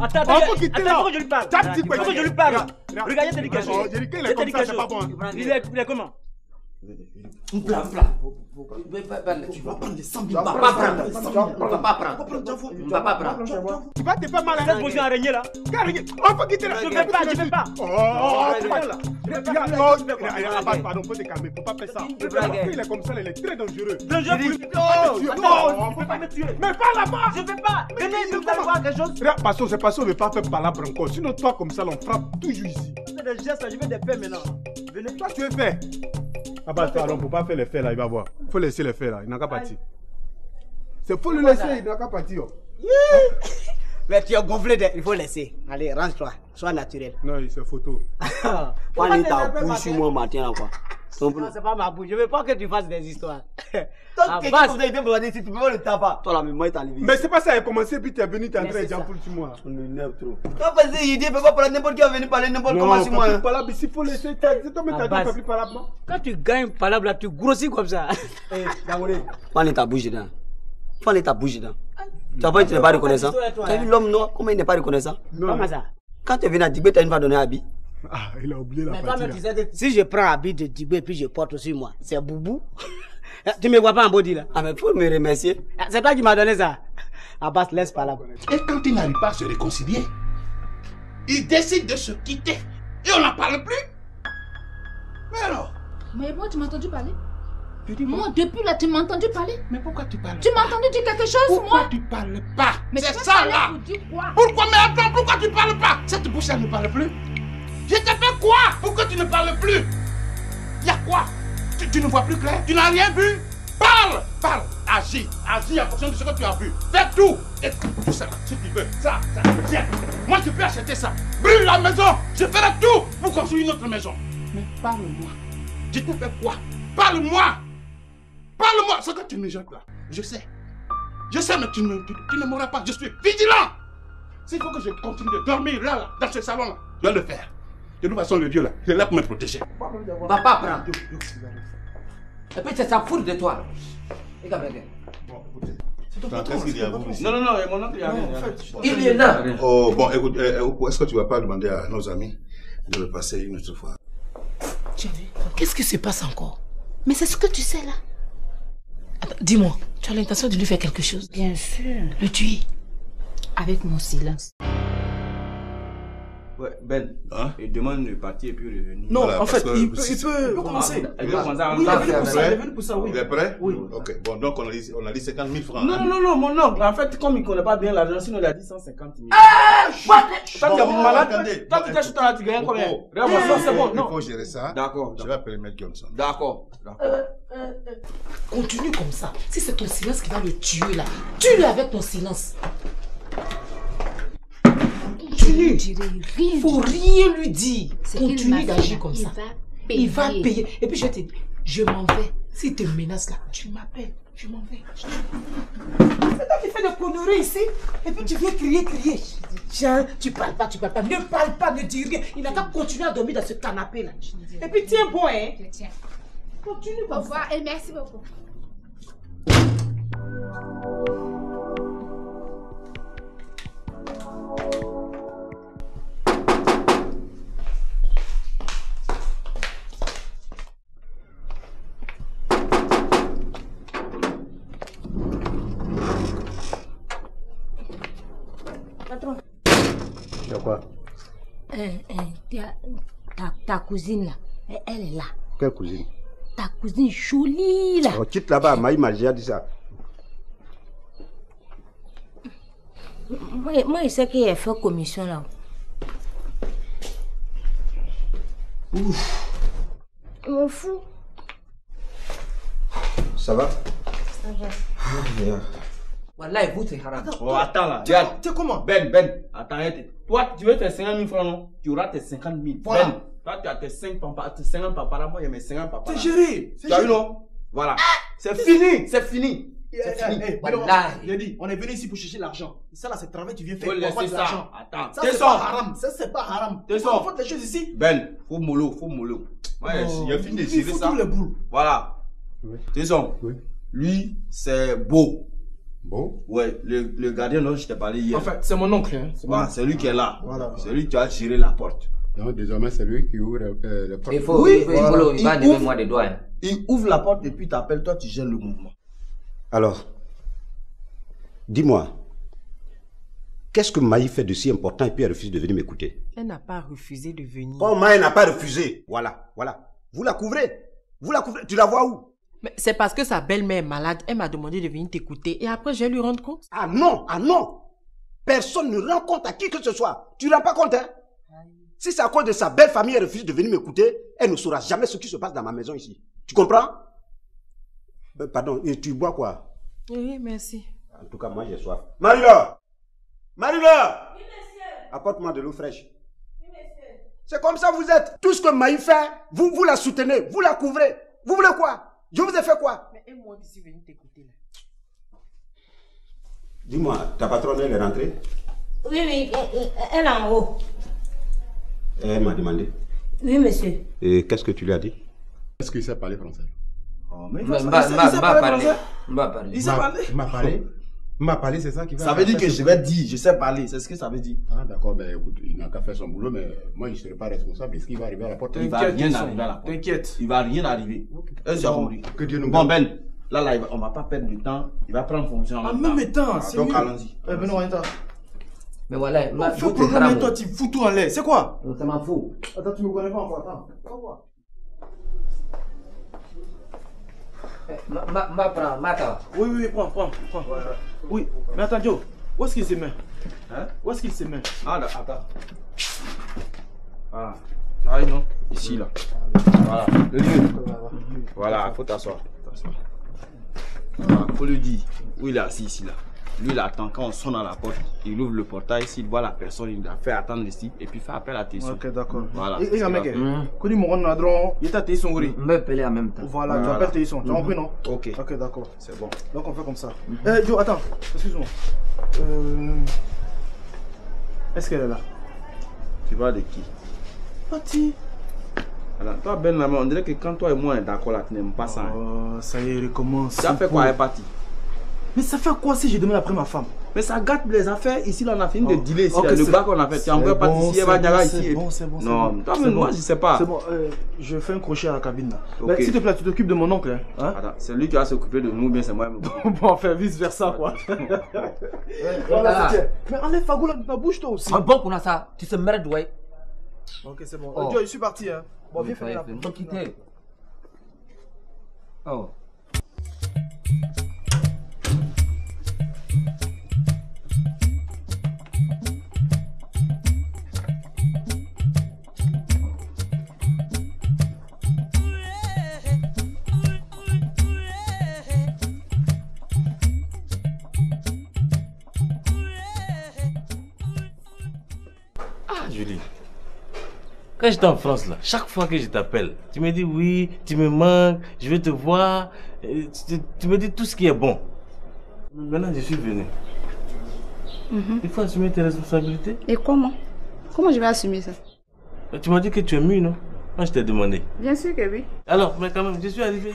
Attends, faut que je lui parle. Faut que je lui parle. Regarde, je te dis quelque chose. Je dis qu'il est comme ça, c'est pas bon. Il est comment? Tu vas prendre les 100 000 balles. On va pas prendre. On va pas prendre. Tu vas te faire mal à Cette position araignée là. On faut quitter la... Je vais pas, je vais pas. Pardon, faut te calmer, faut pas faire ça. Il est comme ça, il est très dangereux. Dangereux. Non, faut pas me tuer. mais pas là-bas. Je vais pas. Venez, vous allez voir quelque chose. Pastor, c'est parce qu'on ne veut pas faire palabre encore. Sinon, toi, comme ça, on frappe toujours ici. Je fais des gestes, je vais des faits maintenant. Venez. Toi, tu es fait. Ah bah, pardon, on ne peut pas faire les faits là, il va voir. Il faut laisser les faits là, il n'a qu'à partir. C'est faut le laisser, il n'a qu'à partir. Mais tu es gonflé, il faut laisser. Allez, range-toi, sois naturel. Non, c'est photo. Pas ta bouche sur moi matin quoi. Non, c'est pas ma bouche. Je veux pas que tu fasses des histoires. Toi, tu peux pas le taper. Toi, la mémoire est enlevée. Mais c'est pas ça, il a commencé, puis tu es venu, tu es en train de dire sur moi. On énerve trop. Toi, parce que il dit, peut pas parler n'importe qui va venir parler n'importe comment sur moi. Non, pas là, mais s'il faut laisser, c'est toi, mais tu as dit, plus palabre, non? Quand tu gagnes palabre là, tu grossis comme ça. Prends ta bouche dedans. Prends ta bouche dedans. Tu vois pas, tu n'es pas reconnaissant. Tu as vu l'homme noir, comment il n'est pas reconnaissant? Comment ça? Quand tu es venu à Dibé, tu as une fois donné un habit. Ah, il a oublié la partie là. Si je prends habit de Dibé et puis je porte sur moi, c'est boubou. Tu me vois pas en body là? Ah, mais faut me remercier. C'est toi qui m'as donné ça. Abbas, laisse pas là. Et quand ils n'arrivent pas à se réconcilier, ils décident de se quitter. Et on n'en parle plus. Mais alors? Mais moi, tu m'as entendu parler? Moi, depuis là, tu m'as entendu parler? Mais pourquoi tu parles? Tu m'as entendu dire quelque chose, moi? Pourquoi tu parles pas? Mais c'est ça là! Pourquoi? Mais attends, pourquoi tu parles pas? Cette bouche, elle ne parle plus. Je t'ai fait quoi? Pourquoi tu ne parles plus? Y'a quoi? Tu ne vois plus clair? Tu n'as rien vu? Parle, agis en fonction de ce que tu as vu. Fais tout. Et tout ça, si tu veux, ça, viens. Moi, je peux acheter ça. Brûle la maison. Je ferai tout pour construire une autre maison. Mais parle-moi. Je t'ai fait quoi? Parle-moi. Ce que tu me jettes là, je sais. Je sais, mais tu ne m'auras pas. Je suis vigilant. S'il faut que je continue de dormir là, dans ce salon-là, je vais le faire. De toute façon, le Dieu là, il est là pour me protéger. Papa, prends. Et puis, c'est ça fout de toi. Regarde, regarde. Qu'est-ce qu'il y a? Non, mon oncle, il y a rien. Il est là. Oh, bon, écoute, est-ce que tu vas pas demander à nos amis de le passer une autre fois? Tu as vu? Qu'est-ce qui se passe encore? Mais c'est ce que tu sais là. Attends, dis-moi, tu as l'intention de lui faire quelque chose? Bien sûr. Le tuer? Avec mon silence. Ouais, Ben, il demande de partir et puis revenir. Non, Voilà, en fait, parce que il peut commencer. Il veut commencer à Oui, il est venu pour ça, oui. Il est prêt? Oui. Ok, bon, donc on a dit 50 000 francs. Non, mon oncle. En fait, comme il ne connaît pas bien l'argent, sinon il a dit 150 000. Toi, tu es malade. Toi, tu t'es chuté là, tu gagnes combien? C'est bon, il faut gérer ça. D'accord. Je vais appeler Maître Johnson. D'accord. Continue comme ça. Si c'est ton silence qui va le tuer là, tue-le avec ton silence. Continue. Il faut rien lui dire. Continue d'agir comme ça. Il va payer. Et puis je te dis, je m'en vais. S'il te menace là, tu m'appelles. Je m'en vais. C'est toi qui fais des conneries ici. Et puis tu viens crier. Tiens, tu parles pas. Ne parle pas, ne dis rien. Il n'a qu'à continuer à dormir dans ce canapé là. Et puis tiens bon, hein. Tiens. Continue. Au revoir et merci beaucoup. Patron. Tu as quoi? Ta cousine là, elle est là. Quelle cousine? Ta cousine jolie là. Oh, quitte là-bas, Maï m'a déjà dit ça. Moi, je sais qu'il a fait commission là. Ouf. Je m'en fous. Ça va? Ça va. Wallah, vous, c'est haram. Oh, attends là. Tu comment? Ben, attends, toi, tu veux tes 50 000 francs, non? Tu auras tes 50 000. Voilà. Ben, toi, tu as tes 50 papas, moi, il y a mes 50 papas. C'est géré. Tu as vu, non? Voilà. C'est fini. C'est fini. J'ai dit, on est venu ici pour chercher l'argent. Ça là, c'est le travail que tu viens faire. Faut pour avoir laisser de l'argent. Attends. Ça, c'est pas haram. Ça, c'est pas haram. T'es On fait les choses ici. Ben, faut mollo. Ouais, il a fini de gérer ça. Tout le boule. Voilà. T'es son. Lui, c'est beau. Beau? Ouais, le gardien dont je t'ai parlé hier. En fait, c'est mon oncle. Hein. Voilà, c'est lui qui est là. Voilà. C'est lui qui a tiré la porte. Donc désormais, c'est lui qui ouvre la porte. Il faut, il va donner moi des doigts. Il ouvre la porte et puis t'appelles, toi tu gères le mouvement. Alors, dis-moi, qu'est-ce que Maï fait de si important et puis elle refuse de venir m'écouter? Elle n'a pas refusé de venir. Comment elle n'a pas refusé? Voilà. Vous la couvrez. Tu la vois où? Mais c'est parce que sa belle-mère est malade. Elle m'a demandé de venir t'écouter et après je vais lui rendre compte. Ah non. Personne ne rend compte à qui que ce soit. Tu ne rends pas compte, hein? Si c'est à cause de sa belle famille, elle refuse de venir m'écouter, elle ne saura jamais ce qui se passe dans ma maison ici. Tu comprends? Pardon, et tu bois quoi? Oui, merci. En tout cas, moi j'ai soif. Marie-Laure! Oui, monsieur! Apporte-moi de l'eau fraîche. Oui, monsieur. C'est comme ça vous êtes. Tout ce que Maï fait, vous la soutenez, vous la couvrez. Vous voulez quoi? Je vous ai fait quoi? Mais moi qui suis venu t'écouter là. Dis-moi, ta patronne, elle est rentrée? Oui, elle est en haut. Elle m'a demandé. Oui, monsieur. Et qu'est-ce que tu lui as dit? Est-ce qu'il sait parler français? Oh, mais il m'a parlé, c'est ça qui va. Ça veut dire que je vais dire, je sais parler, c'est ce que ça veut dire. Ah d'accord, ben écoute, il n'a qu'à faire son boulot, mais moi je ne serai pas responsable. Est-ce qu'il va arriver à la porte? Il va rien arriver à la porte. T'inquiète. Il va rien arriver. Que Dieu nous bon Ben, là, on va pas perdre du temps. Il va prendre fonction en même temps. Donc allons-y. Ben non, attends. Mais voilà, fais programme, toi tu fous tout en l'air. C'est quoi? Ça m'en fout. Attends, tu me connais pas encore. Attends. Oui, prends. Oui, mais attends, Joe, où est-ce qu'il se met? Hein? Où est-ce qu'il se met? Ah, attends. Voilà. Ah, non? Ici, là. Voilà. Le lieu. Voilà, faut t'asseoir. Voilà, faut le dire. Où il est assis, ici, là. Lui, il attend. Quand on sonne à la porte, il ouvre le portail. S'il voit la personne, il a fait attendre ici et puis fait appel à Tesson. Ok, d'accord. Voilà. Et mec, quand il me rend il est à Tesson. On va appeler en même temps. Voilà, tu appelles Tesson. Tu as compris, non? Ok. Ok, d'accord. C'est bon. Donc on fait comme ça. Joe, attends. Excuse-moi. Est-ce qu'elle est là? Tu parles de qui? Pati. Alors, toi, Ben Lama, on dirait que quand toi et moi on est d'accord là, tu n'aimes pas ça. Oh, ça y est, il recommence. Ça fait quoi avec Pati? Mais ça fait quoi si je demande après ma femme? Mais ça gâte les affaires. Ici, là, on a fini de dealer ici. Okay, le gars qu'on a fait, tu envoies Pati ici, elle va Niaga ici. C'est bon. Non, toi, mais moi, je sais pas. C'est bon, je fais un crochet à la cabine là. Okay. S'il te plaît, tu t'occupes de mon oncle. Hein? Attends, c'est lui qui va s'occuper de nous, bien c'est moi. Bon, on fait vice versa quoi. Voilà, mais enlève Fagou de ta bouche toi aussi. Ah bon, qu'on a ça. Tu se merdes, ouais. Ok, c'est bon. Oh. Joe, je suis parti. Hein. Bon, viens faire la pause. Faut quitter. Oh. Julie, quand j'étais en France là, chaque fois que je t'appelle, tu me dis oui, tu me manques, je veux te voir, tu me dis tout ce qui est bon. Maintenant je suis venu. Il faut assumer tes responsabilités. Et comment? Comment je vais assumer ça? Tu m'as dit que tu es mûr, non? Moi je t'ai demandé. Bien sûr que oui. Alors, mais quand même, je suis arrivé.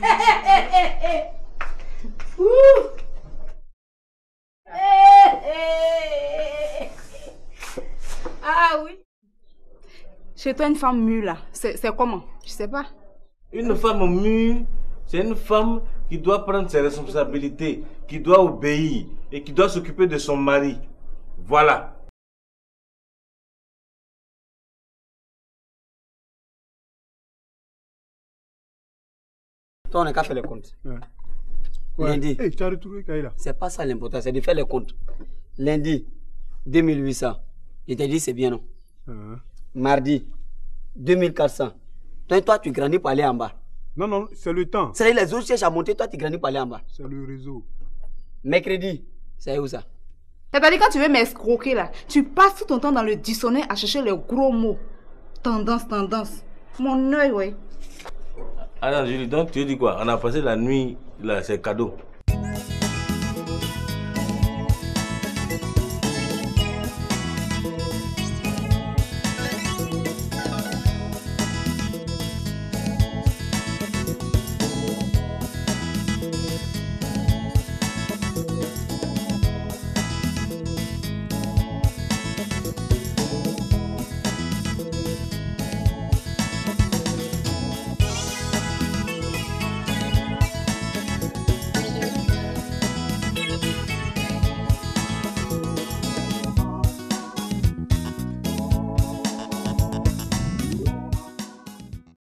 Ah oui. Chez toi, une femme mûre là, c'est comment? Je sais pas. Une femme mûre, c'est une femme qui doit prendre ses responsabilités, qui doit obéir et qui doit s'occuper de son mari. Voilà. Toi, on n'a qu'à faire les comptes. Ouais. Lundi. Hey, tu as retrouvé Kaïla. C'est pas ça l'important, c'est de faire les comptes. Lundi, 2800. Je t'ai dit, c'est bien, non? Mardi, 2400. Toi, tu grandis pour aller en bas. Non, c'est le temps. C'est les autres cherchent à monter, toi, tu grandis pour aller en bas. C'est le réseau. Mercredi, c'est où ça? C'est-à-dire quand tu veux m'escroquer là, tu passes tout ton temps dans le dictionnaire à chercher les gros mots. Tendance. Mon œil, ouais. Alors Julie, donc tu dis quoi? On a passé la nuit, là, c'est cadeau.